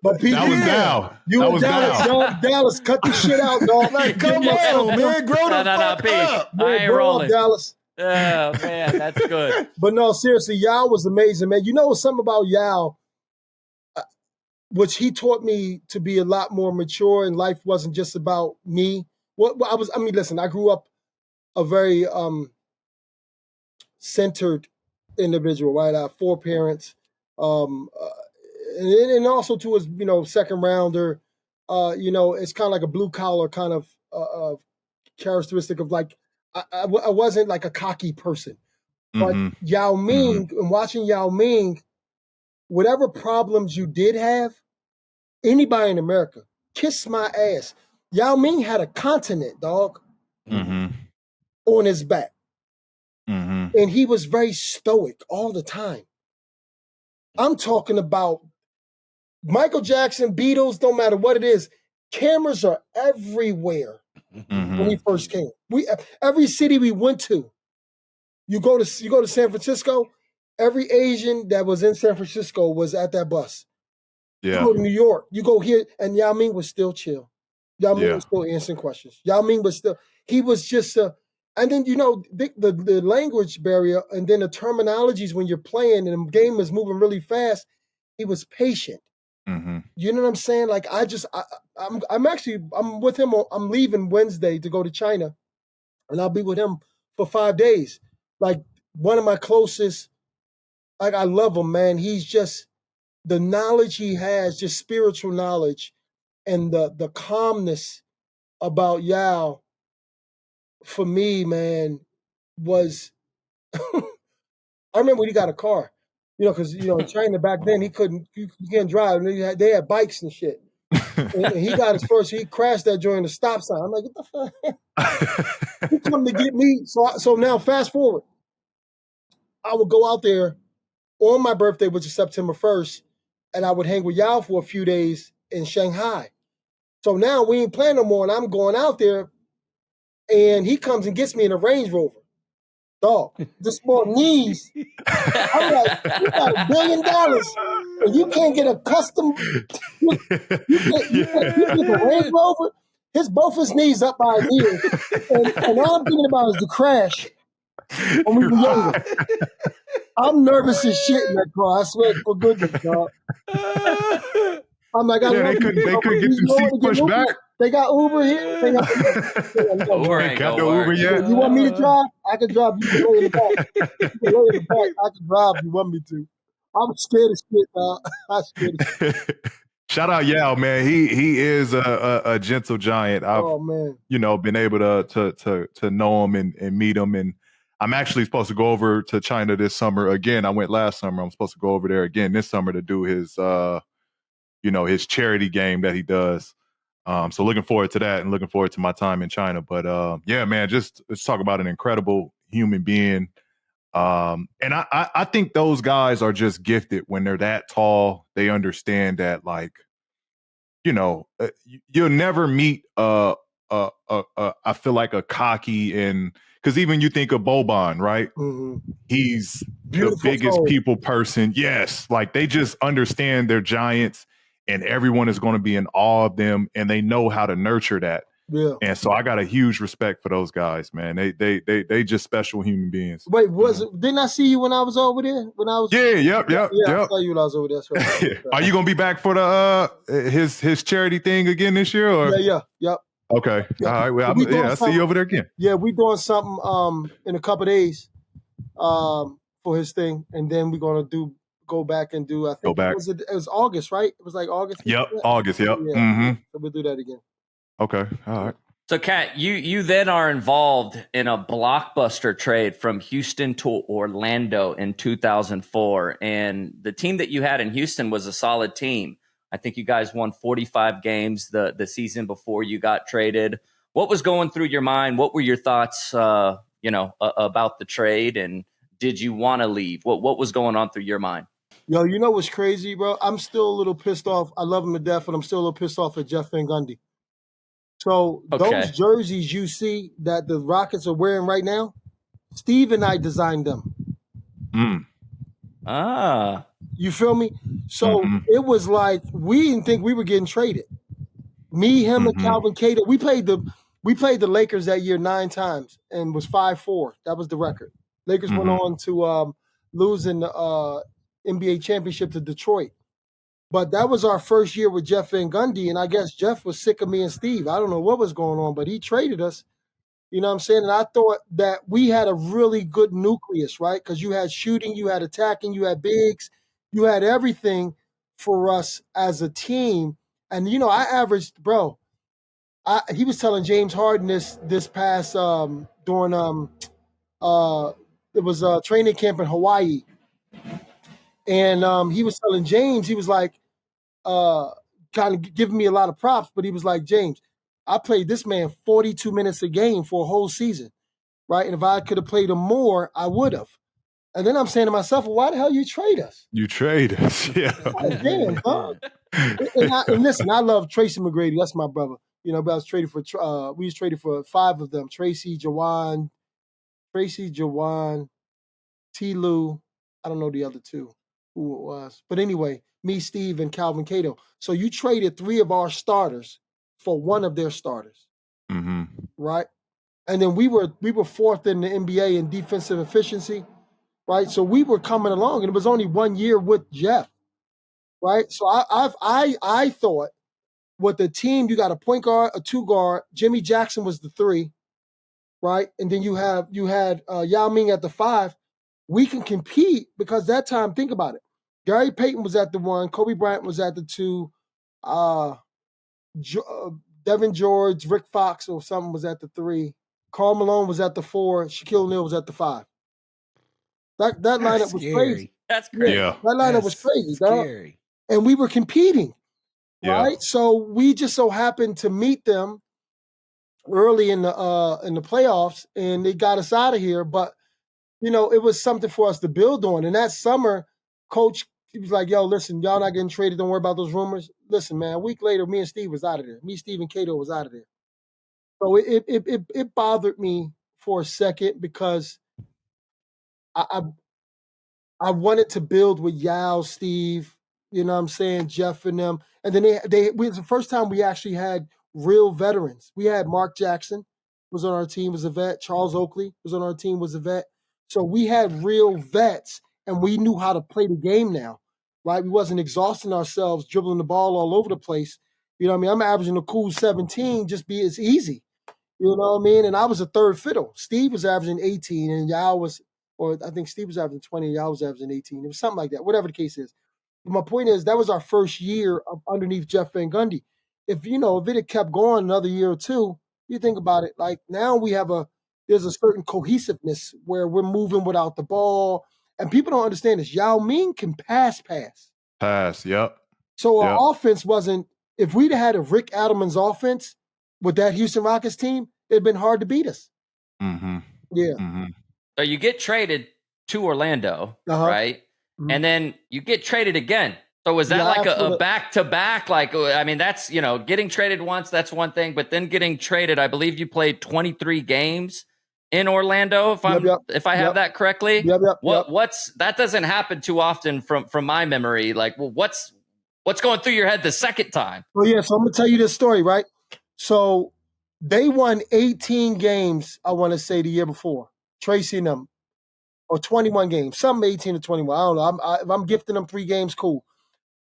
But people, that was down. You and Dallas, cut the shit out, dog. Like, come on, man, grow the fuck up. I ain't rolling. Dallas. Oh man, that's good. But no, seriously, Yao was amazing, man. You know something about Yao, which he taught me to be a lot more mature, and life wasn't just about me. Listen, I grew up a very centered individual, right? I have 4 parents, and also too as second rounder. It's kind of like a blue collar kind of characteristic of like I wasn't like a cocky person, but Yao Ming and watching Yao Ming, whatever problems you did have, anybody in America, kiss my ass. Yao Ming had a continent, dog, on his back. And he was very stoic all the time. I'm talking about Michael Jackson, Beatles, don't matter what it is. Cameras are everywhere when he first came. Every city we went to, you go to San Francisco, every Asian that was in San Francisco was at that bus. Yeah. You go to New York, you go here, and Yao Ming was still chill. Yao Ming was still answering questions. Yao Ming was still, he was just and then, the language barrier and then the terminologies when you're playing and the game is moving really fast, he was patient. You know what I'm saying? Like, I'm with him. I'm leaving Wednesday to go to China, and I'll be with him for 5 days. Like, one of my closest, like, I love him, man. He's just, the knowledge he has, just spiritual knowledge, and the calmness about Yao, for me, man, was, I remember when he got a car, because, in China back then, you can't drive. And they had bikes and shit. And he got his first, he crashed that during the stop sign. I'm like, what the fuck? He come to get me. So now fast forward. I would go out there on my birthday, which is September 1st, and I would hang with Yao for a few days in Shanghai. So now we ain't playing no more, and I'm going out there, and he comes and gets me in a Range Rover. Dog, this more knees. I'm like, you got $1 billion, and you can't get a custom. You get a Range Rover. Both his knees up by his ears, and all I'm thinking about is the crash when we were younger. I'm nervous as shit in that car. I swear for goodness, dog. I'm like, they couldn't get the seat pushed back. They got Uber here. They got the Uber yet. You want me to drive? I can drive. You can lay in the back. I can drive if you want me to. I'm scared of shit, dog. I'm scared of shit. Shout out Yao, man. He is a gentle giant. I've been able to know him and meet him, and I'm actually supposed to go over to China this summer again. I went last summer. I'm supposed to go over there again this summer to do his, his charity game that he does. So looking forward to that and looking forward to my time in China. But yeah, man, just let's talk about an incredible human being. And I think those guys are just gifted when they're that tall. They understand that, like, you'll never meet I feel like a cocky and because even you think of Boban, right? Mm-hmm. He's Beautiful the biggest soul. people person. Yes, like they just understand they're giants, and everyone is going to be in awe of them, and they know how to nurture that. Yeah. And so I got a huge respect for those guys, man. They just special human beings. Wait, didn't I see you when I was over there? When I was Yeah, I saw you when I was over there. That's right. Are you gonna be back for the his charity thing again this year? Or Yep. Okay, Yeah. all right. Well, I'll see you over there again. Yeah, we doing something in a couple of days for his thing, and then we're gonna go back and do. I think it was August, right? It was like August. Yep, August. Yep. Yeah. Mm-hmm. So we'll do that again. Okay. All right. So, Kat, you then are involved in a blockbuster trade from Houston to Orlando in 2004. And the team that you had in Houston was a solid team. I think you guys won 45 games the season before you got traded. What was going through your mind? What were your thoughts, about the trade? And did you want to leave? What was going on through your mind? Yo, you know what's crazy, bro? I'm still a little pissed off. I love him to death, but I'm still a little pissed off at Jeff Van Gundy. So those jerseys you see that the Rockets are wearing right now, Steve and I designed them. You feel me? So it was like we didn't think we were getting traded. Me, him, and Calvin Cato. We played the Lakers that year 9 times and was 5-4. That was the record. Lakers went on to lose in the NBA championship to Detroit. But that was our first year with Jeff Van Gundy, and I guess Jeff was sick of me and Steve. I don't know what was going on, but he traded us. You know what I'm saying? And I thought that we had a really good nucleus, right? Because you had shooting, you had attacking, you had bigs, you had everything for us as a team. And, I averaged, bro, he was telling James Harden this past during it was training camp in Hawaii. And he was telling James, he was like, kind of giving me a lot of props, but he was like, James, I played this man 42 minutes a game for a whole season, right? And if I could have played him more, I would have. And then I'm saying to myself, well, why the hell you trade us? You trade us, yeah. Damn, huh? And listen, I love Tracy McGrady. That's my brother. But I was traded for, we was traded for 5 of them. Tracy, Jawan, T. Lou. I don't know the other 2 who it was. But anyway, me, Steve, and Calvin Cato. So you traded 3 of our starters for 1 of their starters, right? And then we were 4th in the NBA in defensive efficiency, right? So we were coming along, and it was only 1 year with Jeff, right? So I thought with the team, you got a point guard, a 2 guard. Jimmy Jackson was the 3, right? And then you had Yao Ming at the 5. We can compete because that time, think about it. Gary Payton was at the 1. Kobe Bryant was at the 2. Devin George, Rick Fox or something was at the 3. Karl Malone was at the 4. Shaquille O'Neal was at the 5. That lineup was crazy. That's crazy. Yeah. That lineup was crazy, dog. Scary. And we were competing, right? Yeah. So we just so happened to meet them early in the playoffs, and they got us out of here. But it was something for us to build on. And that summer, Coach, he was like, yo, listen, y'all not getting traded. Don't worry about those rumors. Listen, man, a week later, me and Steve was out of there. Me, Steve, and Cato was out of there. So it bothered me for a second because I wanted to build with Yao, Steve, you know what I'm saying, Jeff and them. And then it was the first time we actually had real veterans. We had Mark Jackson was on our team, was a vet. Charles Oakley was on our team, was a vet. So we had real vets, and we knew how to play the game now, right? We wasn't exhausting ourselves, dribbling the ball all over the place. You know what I mean? I'm averaging a cool 17, just be as easy. You know what I mean? And I was a third fiddle. Steve was averaging 18, and Yao was, or I think Steve was averaging 20, and Yao was averaging 18. It was something like that, whatever the case is. But my point is, that was our first year of underneath Jeff Van Gundy. If it had kept going another year or 2, you think about it, like now we have a there's a certain cohesiveness where we're moving without the ball. And people don't understand this. Yao Ming can pass. Pass. Yep. So Yep. our offense wasn't, if we'd had a Rick Adelman's offense with that Houston Rockets team, it'd been hard to beat us. Mm-hmm. Yeah. Mm-hmm. So you get traded to Orlando, right? Mhm. And then you get traded again. So was that Yeah, like after a the- back-to-back? Like, I mean, that's, getting traded once, that's one thing. But then getting traded, I believe you played 23 games in Orlando, if I have that correctly. Yep. What's that doesn't happen too often from my memory. Like, well, what's going through your head the second time? Well, yeah, so I'm going to tell you this story, right? So they won 18 games, I want to say, the year before. Tracy and them. Or 21 games. Some 18 to 21. I don't know. If I'm gifting them 3 games, cool.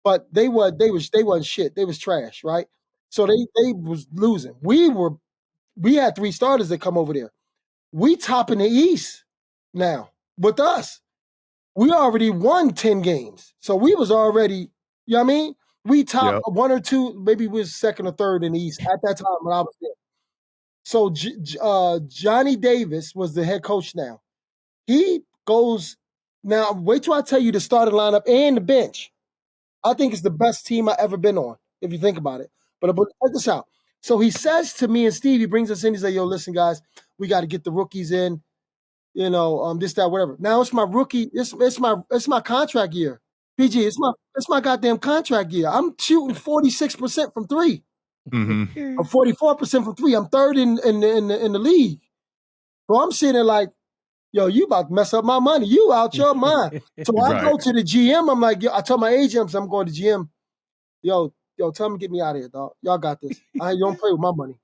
But they wasn't shit. They was trash, right? So they was losing. We had 3 starters that come over there. We top in the East now with us. We already won 10 games. So we was already, you know what I mean? We top 1 or 2, maybe we was second or third in the East at that time when I was there. So Johnny Davis was the head coach now. He goes, now wait till I tell you the starting lineup and the bench. I think it's the best team I've ever been on, if you think about it. But check this out. So he says to me and Steve, he brings us in, he's like, yo, listen, guys, we got to get the rookies in, this, that, whatever. Now it's my rookie, it's my contract year. PG, it's my goddamn contract year. I'm shooting 46% from 3. Mm-hmm. I'm 44% from 3. I'm third in the league. So I'm sitting there like, yo, you about to mess up my money. You out your mind. So I go to the GM. I'm like, yo, I tell my agent, I'm going to GM. Yo, tell him to get me out of here, dog. Y'all got this. You don't play with my money.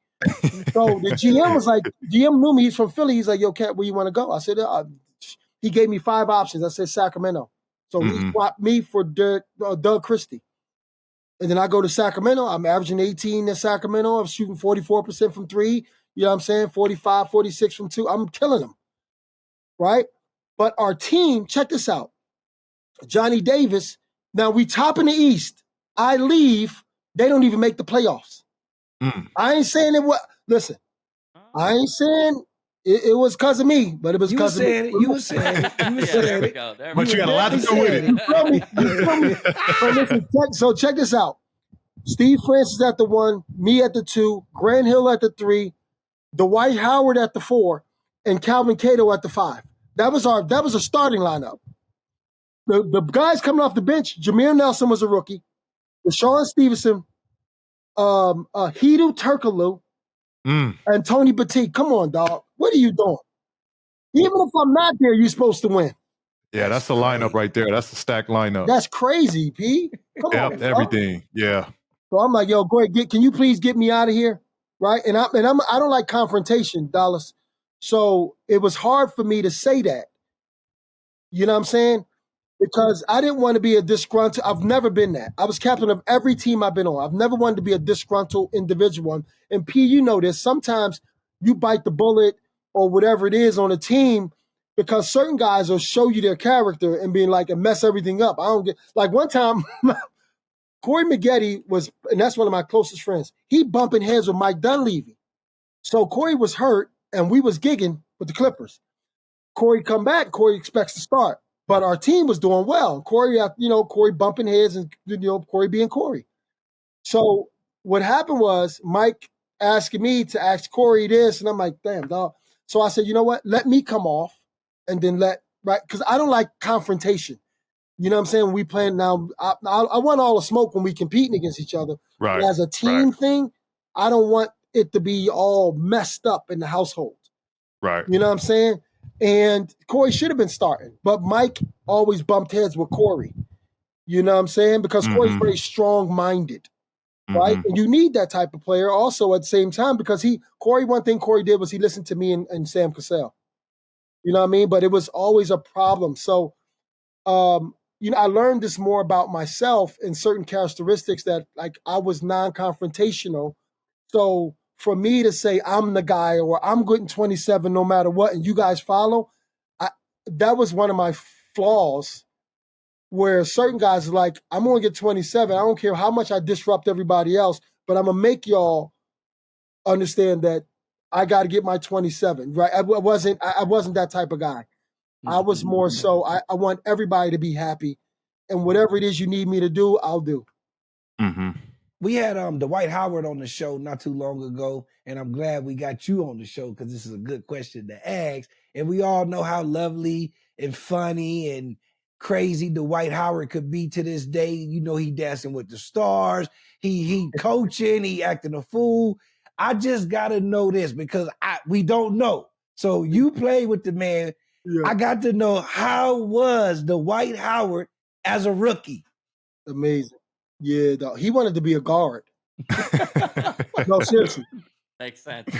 So the GM was like, GM knew me. He's from Philly. He's like, yo, Cat, where you want to go? I said, he gave me 5 options. I said Sacramento. So he swapped me for Doug Christie. And then I go to Sacramento. I'm averaging 18 in Sacramento. I'm shooting 44% from 3. You know what I'm saying? 45, 46 from 2. I'm killing them. Right? But our team, check this out. Johnny Davis, now we top in the East. I leave, they don't even make the playoffs. I ain't saying listen, I ain't saying it was because of me, but it was because of me. You were saying it. There we go. But you got a lot to do with it. You feel me? So listen, check this out. Steve Francis at the 1, me at the 2, Grant Hill at the 3, Dwight Howard at the 4, and Calvin Cato at the 5. That was a starting lineup. The guys coming off the bench, Jameer Nelson was a rookie, Deshaun Stevenson, Hedo Turkoglu, and Tony Petit. Come on, dog. What are you doing? Even if I'm not there, you're supposed to win. Yeah, that's the lineup right there. That's the stacked lineup. That's crazy, P. Come on, everything. Yeah. So I'm like, yo, go ahead, can you please get me out of here? Right? And I don't like confrontation, Dallas. So it was hard for me to say that. You know what I'm saying? Because I didn't want to be a disgruntled. I've never been that. I was captain of every team I've been on. I've never wanted to be a disgruntled individual. And P, you know this. Sometimes you bite the bullet or whatever it is on a team because certain guys will show you their character and being like and mess everything up. I don't get like one time. Corey McGrady was, and that's one of my closest friends. He bumping heads with Mike Dunleavy. So Corey was hurt, and we was gigging with the Clippers. Corey come back. Corey expects to start. But our team was doing well. Corey, Corey bumping heads and, Corey being Corey. So what happened was Mike asking me to ask Corey this, and I'm like, damn, dog. So I said, you know what? Let me come off and then because I don't like confrontation. You know what I'm saying? We playing now. I want all the smoke when we competing against each other. Right. But as a team thing, I don't want it to be all messed up in the household. Right. You know what I'm saying? And Corey should have been starting, but Mike always bumped heads with Corey. You know what I'm saying? Because Corey's very strong-minded, right? And you need that type of player also at the same time because one thing Corey did was he listened to me and Sam Cassell. You know what I mean? But it was always a problem. So, I learned this more about myself and certain characteristics that like I was non-confrontational. So for me to say I'm the guy or I'm getting 27 no matter what and you guys follow, that was one of my flaws where certain guys are like, I'm going to get 27. I don't care how much I disrupt everybody else, but I'm going to make y'all understand that I got to get my 27, right? I wasn't that type of guy. I was more so, I want everybody to be happy. And whatever it is you need me to do, I'll do. Mm-hmm. We had Dwight Howard on the show not too long ago, and I'm glad we got you on the show because this is a good question to ask. And we all know how lovely and funny and crazy Dwight Howard could be to this day. You know, he dancing with the stars, he coaching, he acting a fool. I just gotta know this because we don't know. So you played with the man. Yeah. I got to know, how was Dwight Howard as a rookie? Amazing. Yeah, he wanted to be a guard. No, seriously. Makes sense.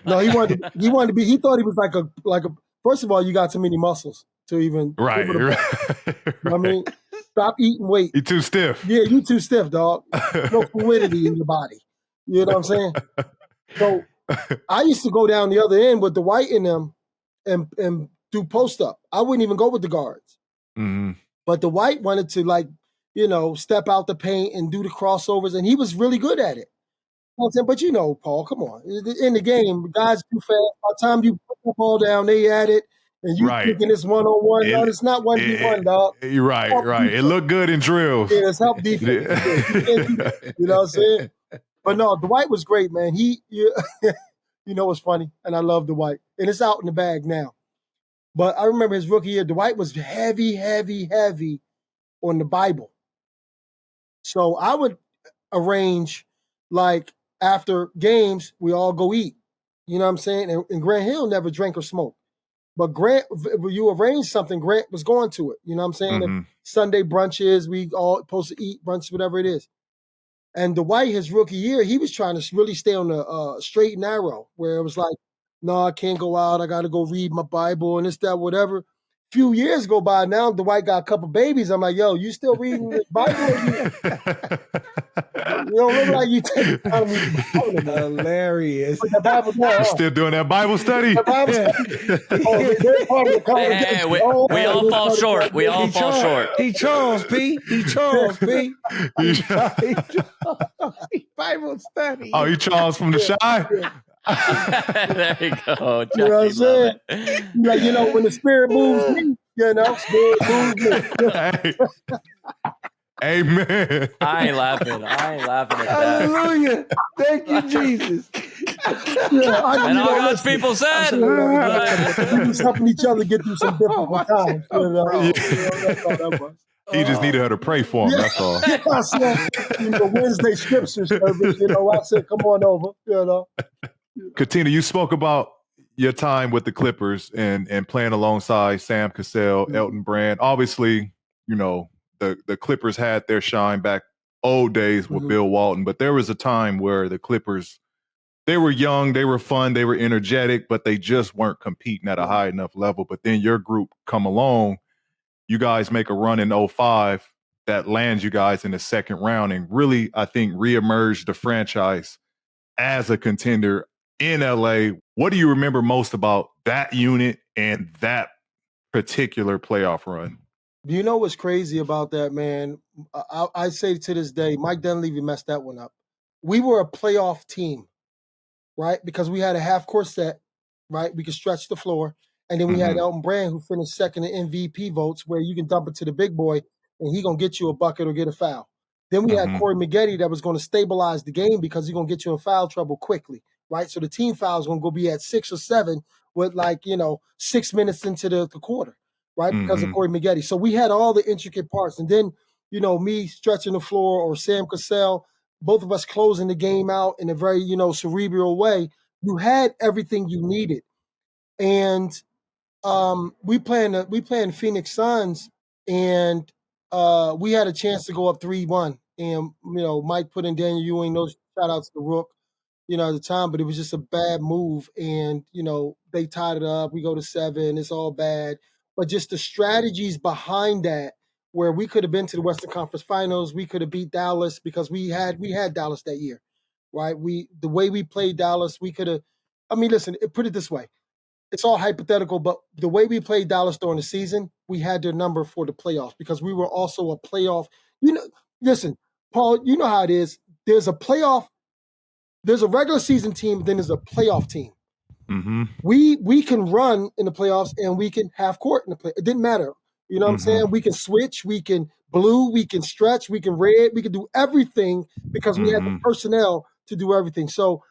No, he wanted to be. He thought he was like a. First of all, you got too many muscles to even. Right. You know what I mean, stop eating weight. You too stiff. Yeah, you too stiff, dog. No fluidity in your body. You know what I'm saying? So I used to go down the other end with the Dwight in them and do post up. I wouldn't even go with the guards. Mm-hmm. But the Dwight wanted to step out the paint and do the crossovers, and he was really good at it. You know what I'm saying? But you know, Paul, come on. In the game, guys too fast. By the time you put the ball down, they at it, and you thinking it's 1-on-1. No, it's not 1v1, dog. You're right. It looked good in drills. Yeah, it's help defense. You know what I'm saying? But no, Dwight was great, man. You know what's funny? And I love Dwight. And it's out in the bag now. But I remember his rookie year, Dwight was heavy on the Bible. So I would arrange, like, after games, we all go eat. You know what I'm saying? And Grant Hill never drank or smoked. But Grant, when you arrange something, Grant was going to it. You know what I'm saying? Mm-hmm. If Sunday brunches, we all supposed to eat brunch, whatever it is. And Dwight, his rookie year, he was trying to really stay on the straight and narrow, where it was like, no, I can't go out. I got to go read my Bible and this, that, whatever. Few years go by now, Dwight got a couple babies. I'm like, yo, you still reading the Bible? You don't look like you take time to read the Bible. Hilarious. The Bible, You still doing that Bible study? The Bible study. They're part of the Hey, we all fall short. We all fall short. He Charles P. Bible study. Oh, you Charles from the Shy? There you go. You know what I'm saying? Like, when the spirit moves me, spirit moves me. Hey. Amen. I ain't laughing at that. Hallelujah. Thank you, Jesus. And all God's people said. We're just helping each other get through some difficult times. He just needed her to pray for him, that's all. I said, Wednesday scripture service, I said, come on over, Cuttino, you spoke about your time with the Clippers and playing alongside Sam Cassell, Elton Brand. Obviously, the Clippers had their shine back old days with Bill Walton, but there was a time where the Clippers, they were young, they were fun, they were energetic, but they just weren't competing at a high enough level. But then your group come along, you guys make a run in 2005 that lands you guys in the second round and really, I think, reemerged the franchise as a contender in LA. What do you remember most about that unit and that particular playoff run? You know what's crazy about that, man? I say to this day, Mike Dunleavy messed that one up. We were a playoff team, right? Because we had a half-court set, right? We could stretch the floor. And then we had Elton Brand, who finished second in MVP votes, where you can dump it to the big boy, and he going to get you a bucket or get a foul. Then we had Corey McGrady that was going to stabilize the game because he's going to get you in foul trouble quickly, right? So the team foul is going to be at 6 or 7 with 6 minutes into the quarter, right? Because of Corey McGrady. So we had all the intricate parts. And then, me stretching the floor or Sam Cassell, both of us closing the game out in a very, cerebral way. You had everything you needed. And we playing Phoenix Suns, and we had a chance to go up 3-1. And Mike put in Daniel Ewing, those shout outs to Rook, at the time, but it was just a bad move. And they tied it up. We go to 7. It's all bad. But just the strategies behind that, where we could have been to the Western Conference Finals, we could have beat Dallas because we had Dallas that year, right? The way we played Dallas, we could have. I mean, listen, put it this way. It's all hypothetical, but the way we played Dallas during the season, we had their number for the playoffs because we were also a playoff. Listen, Paul, you know how it is. There's a regular season team, then there's a playoff team. Mm-hmm. We can run in the playoffs and we can half court in the play. It didn't matter. You know what I'm saying? We can switch, we can blue, we can stretch, we can red, we can do everything because we had the personnel to do everything. So,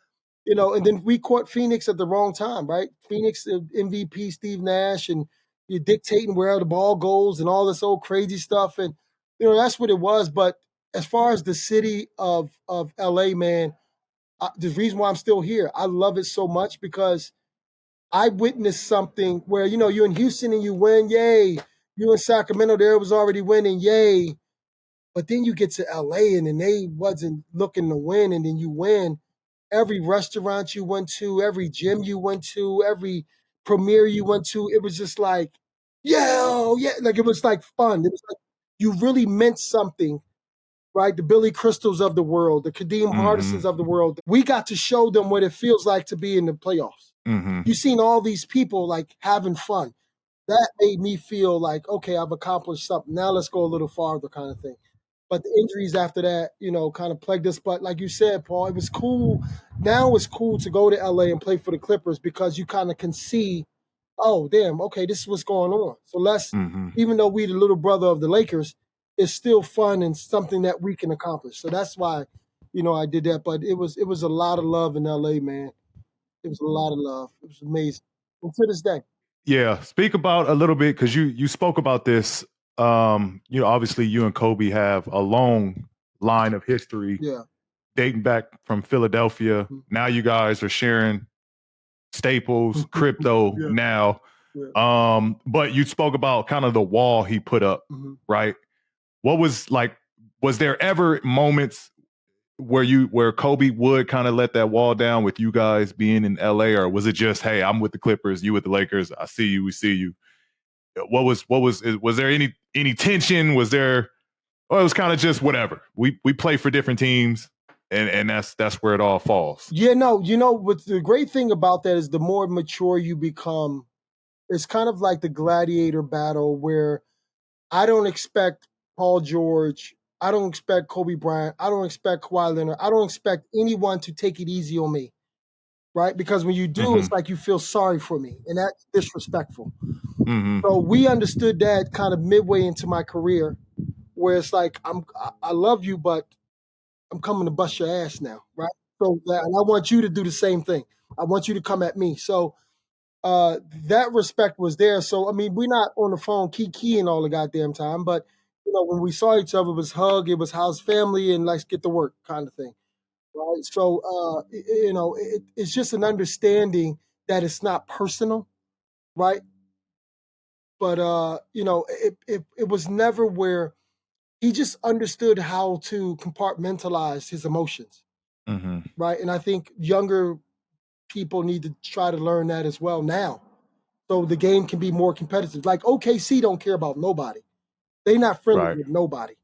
and then we caught Phoenix at the wrong time, right? Phoenix MVP Steve Nash, and you're dictating where the ball goes and all this old crazy stuff. And, that's what it was. But as far as the city of LA, man, the reason why I'm still here, I love it so much because I witnessed something where, you're in Houston and you win, yay. You in Sacramento, there was already winning, yay. But then you get to LA and then they wasn't looking to win, and then you win. Every restaurant you went to, every gym you went to, every premiere you went to, it was just like, yeah, like it was like fun. It was like you really meant something, right? The Billy Crystals of the world, the Kadeem Hardisons of the world. We got to show them what it feels like to be in the playoffs. You've seen all these people like having fun. That made me feel like, okay, I've accomplished something. Now let's go a little farther, kind of thing. But the injuries after that, kind of plagued us. But like you said, Paul, it was cool. Now it's cool to go to LA and play for the Clippers because you kind of can see, oh, damn, okay, this is what's going on. So even though we the little brother of the Lakers, it's still fun and something that we can accomplish. So that's why, I did that. But it was a lot of love in LA, man. It was a lot of love. It was amazing. And to this day. Yeah, speak about a little bit because you spoke about this. Obviously you and Kobe have a long line of history, dating back from Philadelphia. Now you guys are sharing staples, crypto now. But you spoke about kind of the wall he put up, right? What was there ever moments where Kobe would kind of let that wall down with you guys being in LA, or was it just, hey, I'm with the Clippers, you with the Lakers, I see you, we see you? Was there any tension? Was there, or it was kind of just whatever? We play for different teams, and that's where it all falls. Yeah, no, what the great thing about that is the more mature you become, it's kind of like the gladiator battle where I don't expect Paul George, I don't expect Kobe Bryant, I don't expect Kawhi Leonard, I don't expect anyone to take it easy on me, right? Because when you do, it's like you feel sorry for me, and that's disrespectful. So we understood that kind of midway into my career, where it's like I love you, but I'm coming to bust your ass now, right? So and I want you to do the same thing. I want you to come at me. So that respect was there. So I mean, we're not on the phone keying all the goddamn time, but when we saw each other, it was hug, it was how's family, and let's get to work kind of thing, right? So it's just an understanding that it's not personal, right? But it was never where he just understood how to compartmentalize his emotions, right? And I think younger people need to try to learn that as well now, so the game can be more competitive. Like OKC don't care about nobody; they not friendly with nobody.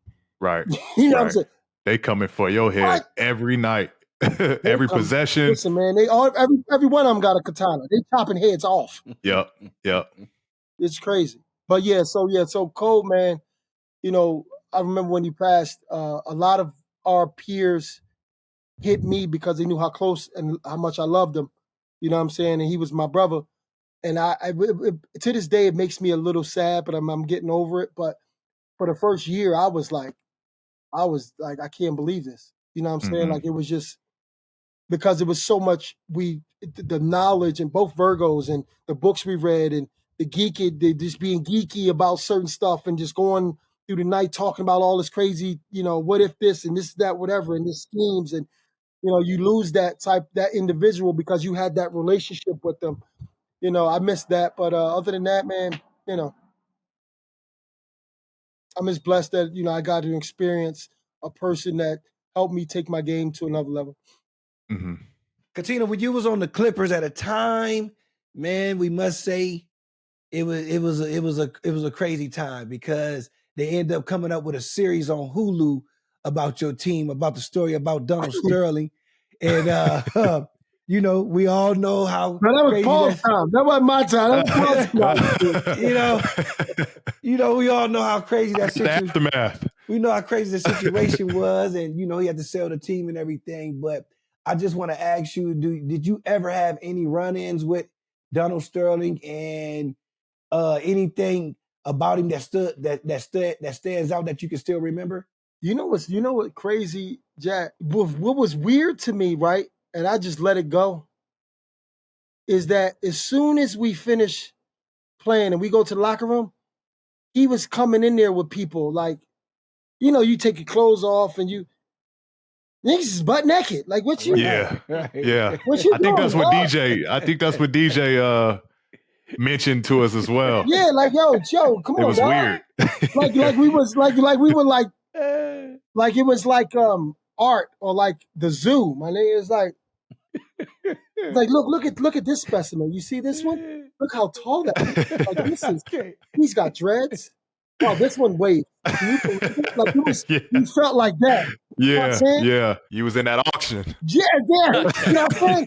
Right. You know what I'm saying? They coming for your head every night, every possession. Listen, man, every one of them got a katana. They chopping heads off. Yep. It's crazy. But so Cole, man, I remember when he passed, a lot of our peers hit me because they knew how close and how much I loved him. You know what I'm saying? And he was my brother. And to this day, it makes me a little sad, but I'm getting over it. But for the first year, I was like, I can't believe this. You know what I'm saying? Like it was just because it was so much the knowledge and both Virgos and the books we read and just being geeky about certain stuff and just going through the night talking about all this crazy, what if this and this, that, whatever, and the schemes. And, you lose that individual because you had that relationship with them. I missed that. But other than that, man, I'm just blessed that, I got to experience a person that helped me take my game to another level. Cuttino, when you was on the Clippers at a time, man, we must say it was a crazy time because they ended up coming up with a series on Hulu about your team, about the story about Donald Sterling. And we all know how that was crazy Paul's time. That wasn't my time. That was Paul's time. We all know how crazy that situation. Aftermath. We know how crazy the situation was, and he had to sell the team and everything. But I just want to ask you, did you ever have any run-ins with Donald Sterling and anything about him that stands out that you can still remember? You know what crazy, Jack? What was weird to me, right? And I just let it go. Is that as soon as we finish playing and we go to the locker room, he was coming in there with people like, you take your clothes off and you niggas is butt naked. Like what you? Yeah, yeah. What you I think doing, that's what dog? DJ mentioned to us as well. Yeah, like Joe, come It on, was dog. weird. Like we was like we were like it was like art or like the zoo. My nigga is like look at this specimen. You see this one? Look how tall that is. Like this is he's got dreads. Oh, this one waves. Can you believe it? Like it was you felt like that. You know what I'm saying? Yeah. You was in that auction. Yeah. You know what I'm saying?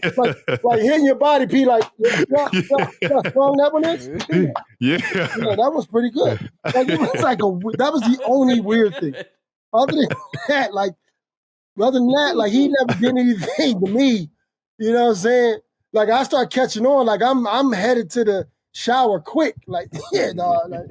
Like hitting your body, P like strong that one is. Yeah. That was pretty good. Like it was like that was the only weird thing. Other than that, like he never did anything to me. You know what I'm saying? Like I start catching on. Like I'm headed to the shower quick. Like yeah, dog. Like,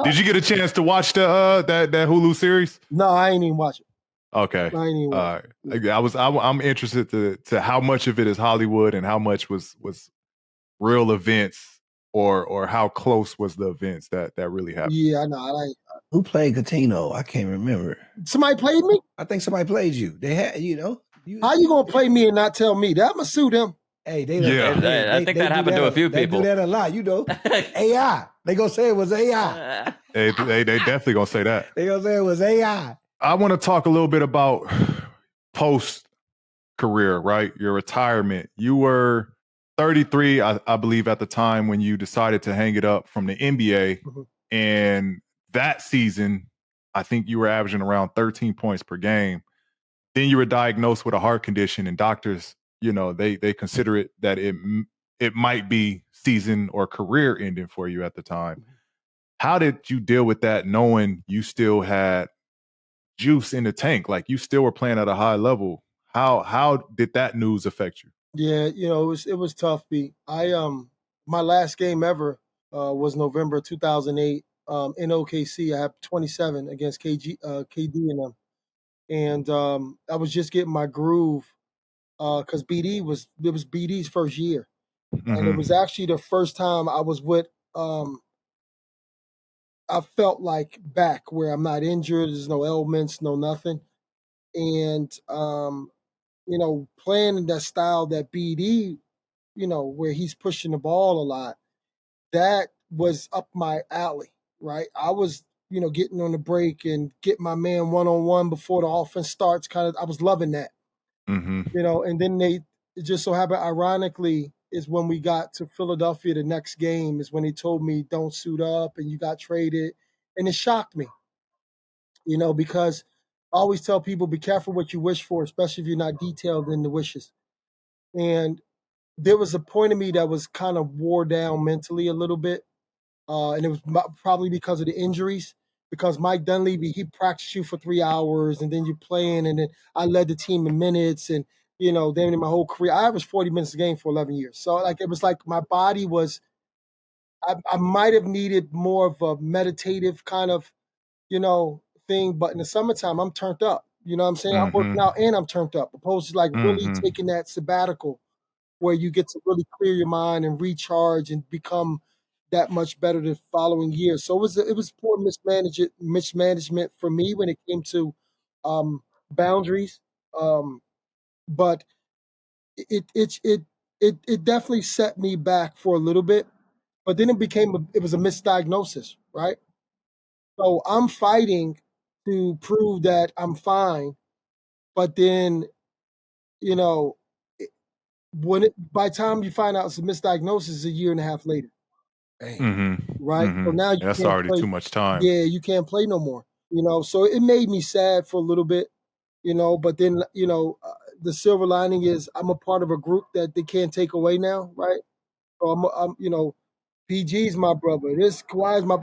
Did you get a chance to watch the that Hulu series? No, I ain't even watch it. Okay. I ain't even watch it. I'm interested to how much of it is Hollywood and how much was real events or how close was the events that really happened. Yeah, I know. I like. Who played Cuttino? I can't remember. Somebody played me? I think somebody played you. They had, How you gonna play me and not tell me? That I'ma sue them. Hey, I think that happened to a few people. They do that a lot, AI. They gonna say it was AI. They definitely gonna say that. They gonna say it was AI. I want to talk a little bit about post-career, right? Your retirement. You were 33, I believe, at the time when you decided to hang it up from the NBA. Mhm. And that season, I think you were averaging around 13 points per game. Then you were diagnosed with a heart condition, and doctors, they consider it that it might be season or career ending for you at the time. How did you deal with that, knowing you still had juice in the tank, like you still were playing at a high level? How did that news affect you? Yeah, it was tough. B. My last game ever was November 2008 in OKC. I had 27 against KD and them, and I was just getting my groove because it was BD's first year, and it was actually the first time I was with. I felt like back where I'm not injured. There's no ailments, no nothing, and playing in that style that BD, where he's pushing the ball a lot, that was up my alley, right? I was, getting on the break and get my man one-on-one before the offense starts. I was loving that, and then it just so happened, ironically, is when we got to Philadelphia the next game is when he told me, don't suit up and you got traded. And it shocked me, because I always tell people, be careful what you wish for, especially if you're not detailed in the wishes. And there was a point of me that was kind of wore down mentally a little bit. And it was probably because of the injuries. Because Mike Dunleavy, he practiced you for 3 hours, and then you're playing, and then I led the team in minutes, and then in my whole career, I averaged 40 minutes a game for 11 years. So it was like my body was, I might have needed more of a meditative kind of, thing. But in the summertime, I'm turned up. You know what I'm saying? I'm working out and I'm turned up, opposed to really taking that sabbatical where you get to really clear your mind and recharge and become that much better the following year. So it was poor mismanagement for me when it came to boundaries. But it definitely set me back for a little bit. But then it was a misdiagnosis, right? So I'm fighting to prove that I'm fine, but then it- by the time you find out it's a misdiagnosis, a year and a half later. Right? So now you That's can't already play. too much time. Yeah, you can't play no more. So it made me sad for a little bit. But then the silver lining is I'm a part of a group that they can't take away now, right? So I'm PG's my brother. This Kawhi's my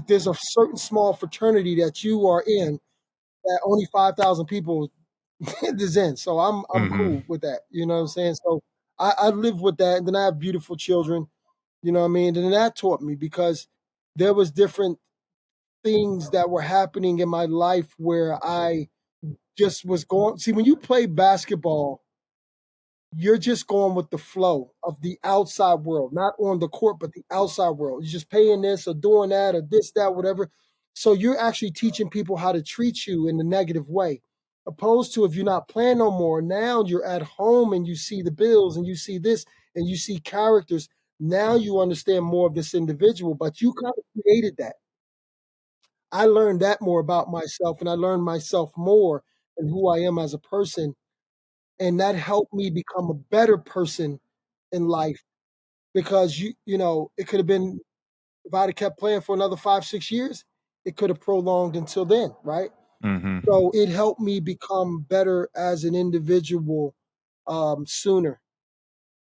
there's a certain small fraternity that you are in that only 5,000 people the Zen. So I'm cool with that. You know what I'm saying? So I live with that, and then I have beautiful children. You know what I mean? And that taught me because there was different things that were happening in my life where I just was going. See, when you play basketball, you're just going with the flow of the outside world, not on the court, but the outside world. You're just paying this or doing that or this, that, whatever. So you're actually teaching people how to treat you in a negative way. Opposed to if you're not playing no more, now you're at home and you see the bills and you see this and you see characters. Now you understand more of this individual, but you kind of created that. I learned that more about myself and I learned myself more and who I am as a person. And that helped me become a better person in life because it could have been if I'd have kept playing for another 5, 6 years, it could have prolonged until then, right? So it helped me become better as an individual sooner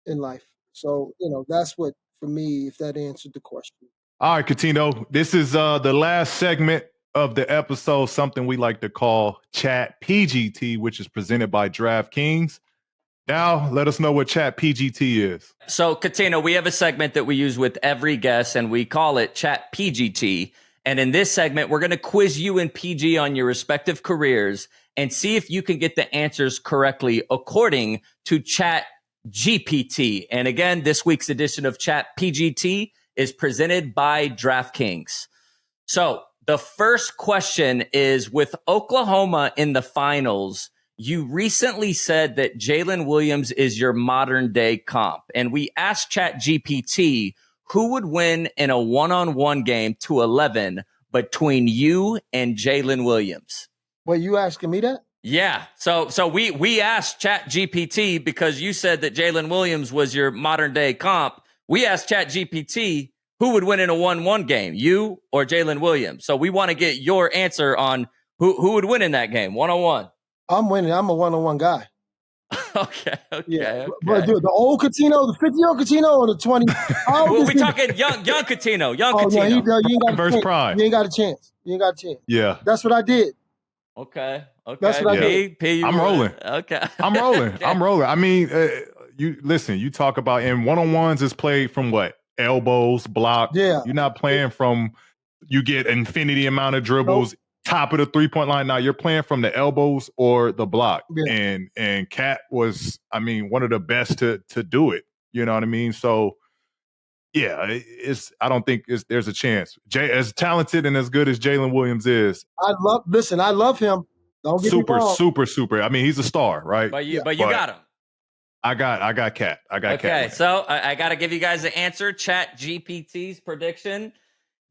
in life. So, that's what for me, if that answered the question. All right, Cuttino, this is the last segment of the episode, something we like to call Chat PGT, which is presented by DraftKings. Now, let us know what Chat PGT is. So, Cuttino, we have a segment that we use with every guest, and we call it Chat PGT. And in this segment, we're going to quiz you and PG on your respective careers and see if you can get the answers correctly according to Chat GPT. And again, this week's edition of Chat PGT is presented by DraftKings. So the first question is, with Oklahoma in the finals, you recently said that Jalen Williams is your modern day comp. And we asked ChatGPT who would win in a one-on-one game to 11 between you and Jalen Williams. Well, you asking me that? Yeah. So we asked ChatGPT because you said that Jalen Williams was your modern day comp. We asked ChatGPT who would win in a 1-1 game, you or Jalen Williams. So we want to get your answer on who would win in that game, 1-on-1. I'm winning. I'm a one-on-one guy. Okay. Yeah. But dude, the old Cuttino, the 50-year-old Cuttino, or the 20? Well, we talking young Cuttino. Young Cuttino. No, you ain't got versus prime. You ain't got a chance. You ain't got a chance. Yeah. That's what I did. Okay. That's what I did. I'm rolling. Okay. I'm rolling. Okay. I'm rolling. I mean, you talk about in one-on-ones is played from what? Elbows, block. Yeah. You're not playing from you get infinity amount of dribbles, top of the three-point line. Now you're playing from the elbows or the block. Yeah. And Cat was, I mean, one of the best to do it. You know what I mean? So yeah, I don't think there's a chance. As talented and as good as Jalen Williams is, I love him. Don't get me wrong. super. I mean, he's a star, right? But you got him. I got Cat. Okay, so I got to give you guys the answer. Chat GPT's prediction.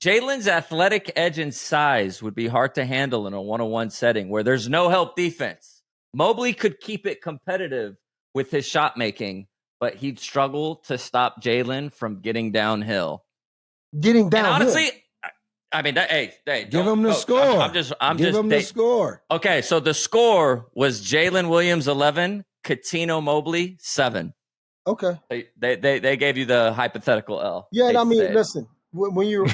Jalen's athletic edge and size would be hard to handle in a one-on-one setting where there's no help defense. Mobley could keep it competitive with his shot making, but he'd struggle to stop Jalen from getting downhill. And honestly, I mean, give him the score. I'm give just him the score. Okay, so the score was Jalen Williams 11, Cuttino Mobley 7. Okay. They gave you the hypothetical L. Yeah, and I mean, listen, when you're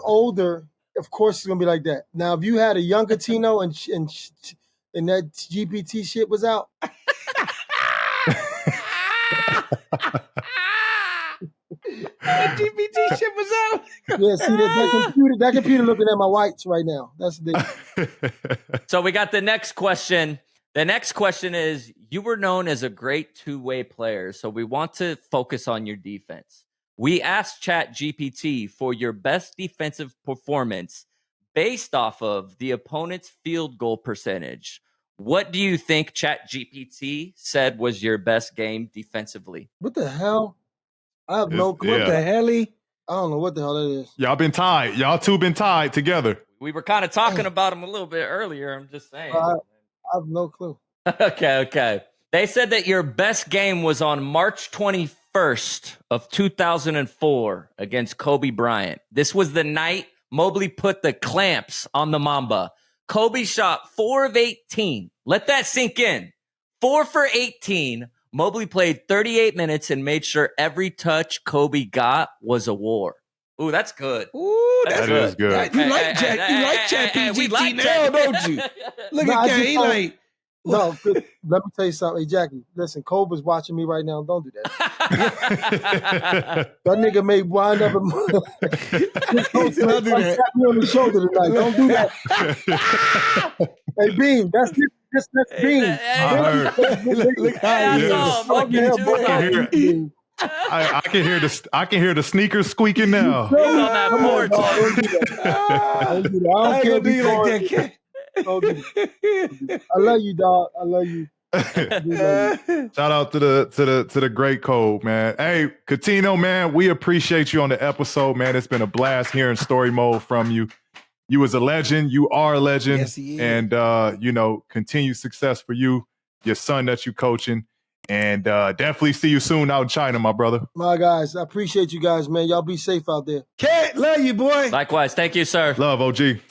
older, of course it's gonna be like that. Now, if you had a young Cuttino and that GPT shit was out. That GPT shit was out. Yeah, see that computer looking at my whites right now. That's the thing. So we got the next question. The next question is, you were known as a great two-way player, so we want to focus on your defense. We asked ChatGPT for your best defensive performance based off of the opponent's field goal percentage. What do you think ChatGPT said was your best game defensively? What the hell? I have no clue. What the hell? I don't know what the hell that is. Y'all been tied. Y'all two been tied together. We were kind of talking about him a little bit earlier. I'm just saying. I have no clue. Okay. They said that your best game was on March 21st of 2004 against Kobe Bryant. This was the night Mobley put the clamps on the Mamba. Kobe shot 4 of 18. Let that sink in. 4 for 18. Mobley played 38 minutes and made sure every touch Kobe got was a war. Ooh, that's good. Ooh, That is good. You like Jack? You like Jack PGT now, don't you? Look No, I at just Ken. He don't- like. No, good. Let me tell you something. Hey, Jackie, listen, Cobra's watching me right now. Don't do that. That nigga may wind up and Don't do that. tap me on the shoulder tonight. Don't do that. Hey, Bean, that's Bean. I heard. Look how Hey, he I saw is. him. Look at you. I can hear the sneakers squeaking now. He's on that Come on, porch. dog. Don't do that. Don't do that. I I don't ain't care gonna if do you you like going- that, Ken. Don't do that. I love you, dog. I love you. I do love you. Shout out to the great Cole, man. Hey, Cuttino, man, we appreciate you on the episode, man. It's been a blast hearing story mode from you. You was a legend. You are a legend. Yes, he is. And continued success for you, your son that you coaching, and definitely see you soon out in China, my brother. My guys, I appreciate you guys, man. Y'all be safe out there. Ken, love you, boy. Likewise. Thank you, sir. Love, OG.